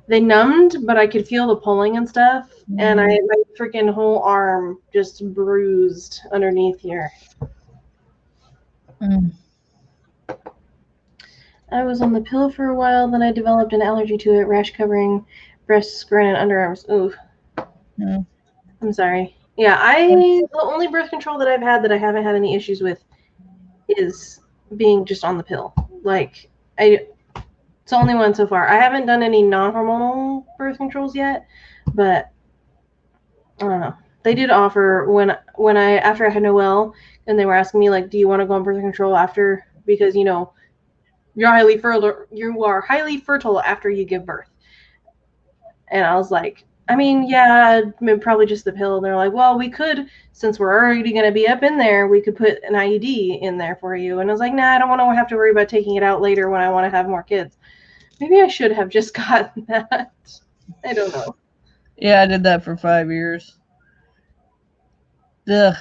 they numbed, but I could feel the pulling and stuff. Mm-hmm. And my freaking whole arm just bruised underneath here. I was on the pill for a while, then I developed an allergy to it, rash covering breasts, groin, and underarms. Ooh. I'm sorry. Yeah, the only birth control that I've had that I haven't had any issues with is being just on the pill. Like, It's the only one so far. I haven't done any non-hormonal birth controls yet, but I don't know. They did offer when I after I had Noelle, and they were asking me like, do you want to go on birth control after, because you know you are highly fertile after you give birth. And I was like, I mean, yeah, probably just the pill. And they're like, well, we could, since we're already going to be up in there, we could put an IUD in there for you. And I was like, nah, I don't want to have to worry about taking it out later when I want to have more kids. Maybe I should have just gotten that. I don't know. Yeah, I did that for 5 years. Ugh.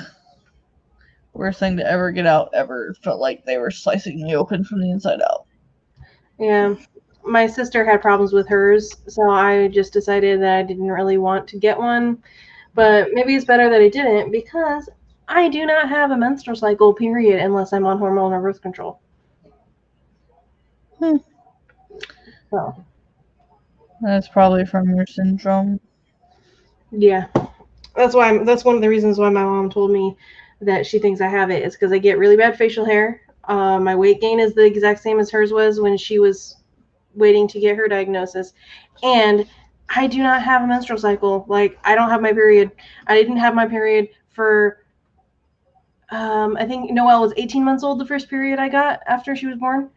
Worst thing to ever get out ever. Felt like they were slicing me open from the inside out. Yeah. My sister had problems with hers, so I just decided that I didn't really want to get one. But maybe it's better that I didn't, because I do not have a menstrual cycle, period, unless I'm on hormonal or birth control. So that's probably from your syndrome. Yeah, that's one of the reasons why my mom told me that she thinks I have it, is because I get really bad facial hair. My weight gain is the exact same as hers was when she was waiting to get her diagnosis, and I do not have a menstrual cycle. Like, I don't have my period. I didn't have my period for I think Noelle was 18 months old the first period I got after she was born,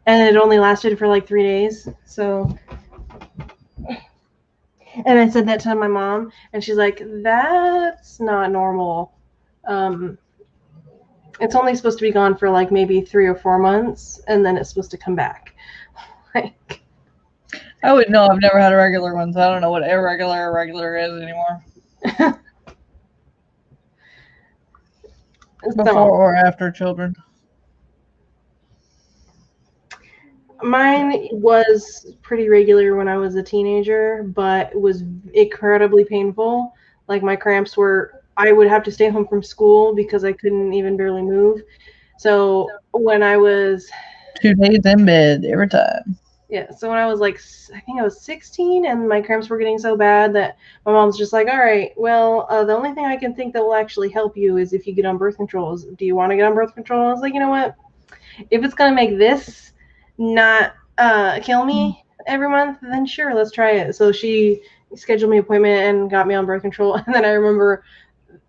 and it only lasted for like 3 days. So, and I said that to my mom, and she's like, that's not normal. It's only supposed to be gone for like maybe 3 or 4 months, and then it's supposed to come back. Like, I would know. I've never had a regular one, so I don't know what irregular or regular is anymore. Before or after children? Mine was pretty regular when I was a teenager, but it was incredibly painful. Like, my cramps were, I would have to stay home from school because I couldn't even barely move. So when I was 2 days in bed every time. Yeah, so when I was like, I think I was 16, and my cramps were getting so bad that my mom's just like, all right, well, the only thing I can think that will actually help you is if you get on birth control. Do you want to get on birth control? I was like, you know what? If it's going to make this not kill me every month, then sure, let's try it. So she scheduled me an appointment and got me on birth control. And then I remember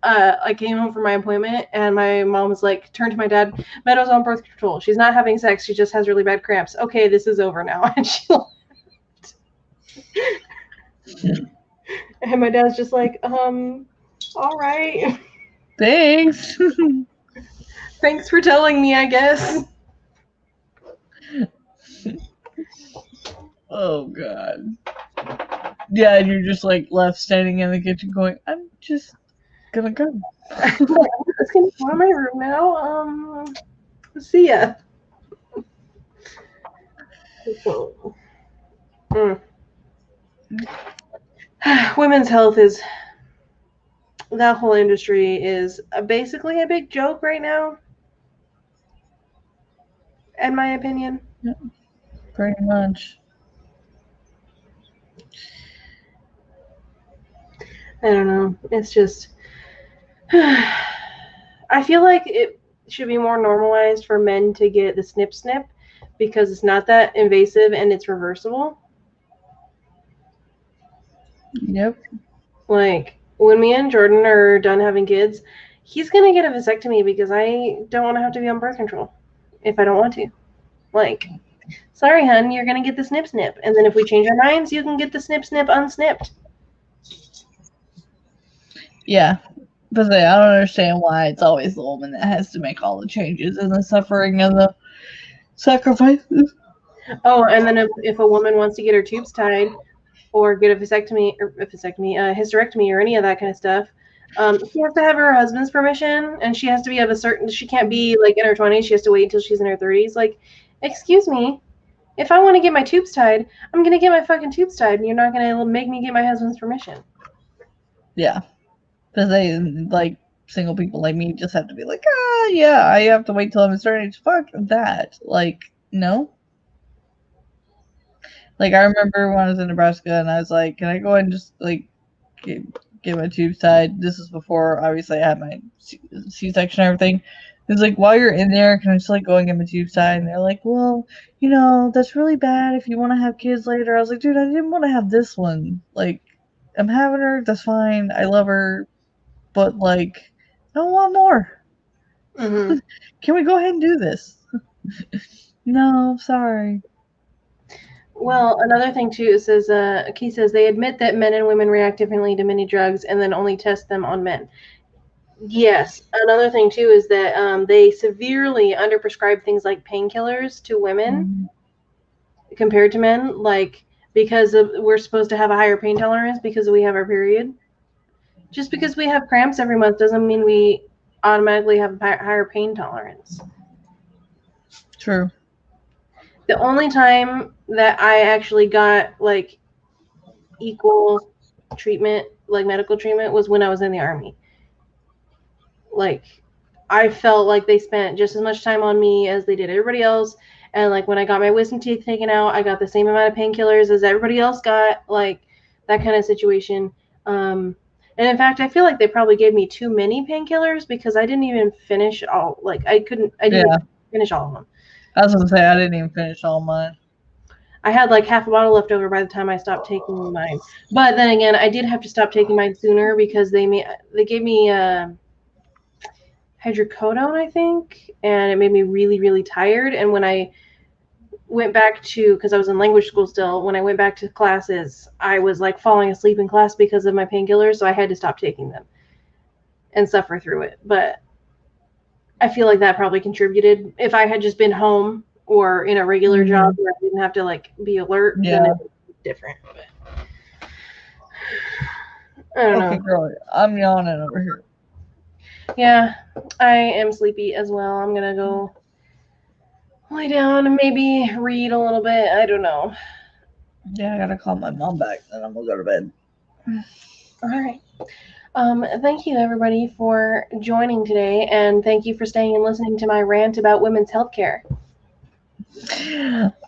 I came home from my appointment, and my mom was like, turned to my dad, Meadow's on birth control. She's not having sex. She just has really bad cramps. Okay, this is over now. And she left. And my dad's just like, all right. Thanks. Thanks for telling me, I guess. Oh, God. Yeah, and you're just like left standing in the kitchen going, I'm just gonna go. I'm just gonna go in my room now. See ya. Women's health is, that whole industry is basically a big joke right now, in my opinion. Yeah, pretty much. I don't know. It's just, I feel like it should be more normalized for men to get the snip, because it's not that invasive and it's reversible. Yep. Like, when me and Jordan are done having kids, he's gonna get a vasectomy because I don't want to have to be on birth control if I don't want to. Like, sorry, hun, you're gonna get the snip, and then if we change our minds, you can get the snip unsnipped. Yeah. But I don't understand why it's always the woman that has to make all the changes and the suffering and the sacrifices. Oh, and then if a woman wants to get her tubes tied or get a hysterectomy or any of that kind of stuff, she has to have her husband's permission, and she has to be of a certain, she can't be like in her 20s, she has to wait until she's in her 30s. Like, excuse me, if I want to get my tubes tied, I'm going to get my fucking tubes tied, and you're not going to make me get my husband's permission. Yeah. Because they, like, single people like me just have to be like, yeah, I have to wait till I'm a certain age. Fuck that. Like, no. Like, I remember when I was in Nebraska, and I was like, can I go and just, like, get my tubes tied? This was before, obviously, I had my C-section and everything. It's like, while you're in there, can I just like go and get my tube side? And they're like, well, you know, that's really bad if you want to have kids later. I was like, dude, I didn't want to have this one. Like, I'm having her. That's fine. I love her. But, like, I don't want more. Mm-hmm. Can we go ahead and do this? No, sorry. Well, another thing too, it says, Key says they admit that men and women react differently to many drugs and then only test them on men. Yes. Another thing too is that they severely underprescribe things like painkillers to women compared to men, like because we're supposed to have a higher pain tolerance because we have our period. Just because we have cramps every month doesn't mean we automatically have a higher pain tolerance. True. The only time that I actually got like equal treatment, like medical treatment, was when I was in the Army. Like, I felt like they spent just as much time on me as they did everybody else. And like when I got my wisdom teeth taken out, I got the same amount of painkillers as everybody else got, like that kind of situation. And in fact, I feel like they probably gave me too many painkillers because I didn't even finish all. Like I didn't finish all of them. I was gonna say I didn't even finish all mine. I had like half a bottle left over by the time I stopped taking mine. But then again, I did have to stop taking mine sooner because they gave me hydrocodone, I think, and it made me really, really tired. And when I went back to, because I was in language school still, when I went back to classes, I was like falling asleep in class because of my painkillers, so I had to stop taking them and suffer through it. But I feel like that probably contributed. If I had just been home or in a regular job where I didn't have to like be alert, then it would be different. But I don't know. Girl, I'm yawning over here. Yeah, I am sleepy as well. I'm gonna go lay down and maybe read a little bit. I don't know. Yeah, I gotta call my mom back, then I'm gonna go to bed. All right. Thank you everybody for joining today, and thank you for staying and listening to my rant about women's healthcare.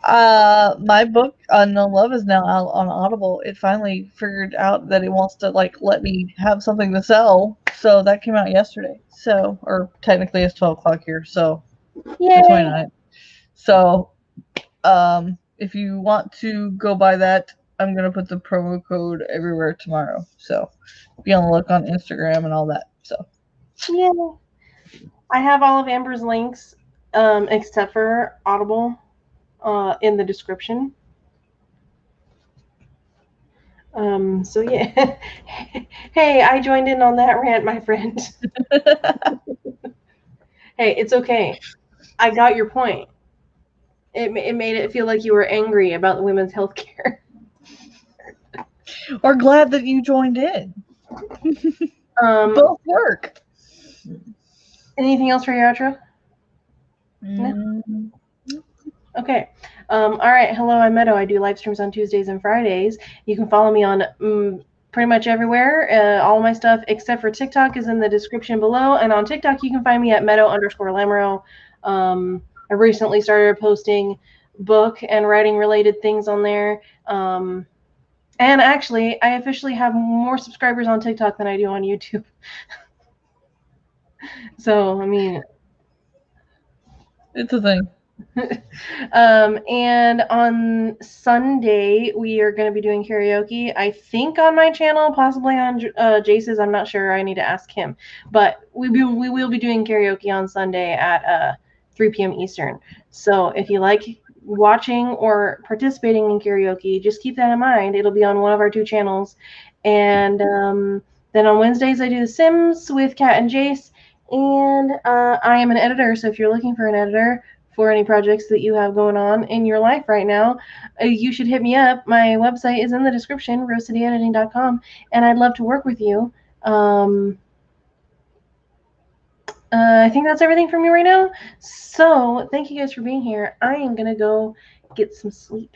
My book No Love is now out on Audible. It finally figured out that it wants to like let me have something to sell, so that came out yesterday. So, or technically it's 12 o'clock here, so Yay! the 29th. So, if you want to go buy that, I'm gonna put the promo code everywhere tomorrow. So, be on the look on Instagram and all that. So, yeah, I have all of Amber's links, except for Audible, in the description. So yeah. Hey, I joined in on that rant, my friend. Hey, it's okay. I got your point. It made it feel like you were angry about the women's health care. or glad that you joined in. Both work. Anything else for your outro? No? Okay. All right. Hello, I'm Meadow. I do live streams on Tuesdays and Fridays. You can follow me on pretty much everywhere. All my stuff except for TikTok is in the description below. And on TikTok, you can find me at Meadow_Lamoreaux. I recently started posting book and writing related things on there. And actually, I officially have more subscribers on TikTok than I do on YouTube. So, I mean, it's a thing. And on Sunday we are going to be doing karaoke, I think on my channel, possibly on Jayce's. I'm not sure, I need to ask him, but we will be doing karaoke on Sunday at 3 p.m. Eastern. So if you like watching or participating in karaoke, just keep that in mind. It'll be on one of our two channels. And then on Wednesdays I do The Sims with Kat and Jayce, and I am an editor, so if you're looking for an editor for any projects that you have going on in your life right now, you should hit me up. My website is in the description, rosecityediting.com, and I'd love to work with you. I think that's everything from me right now. So thank you guys for being here. I am going to go get some sleep.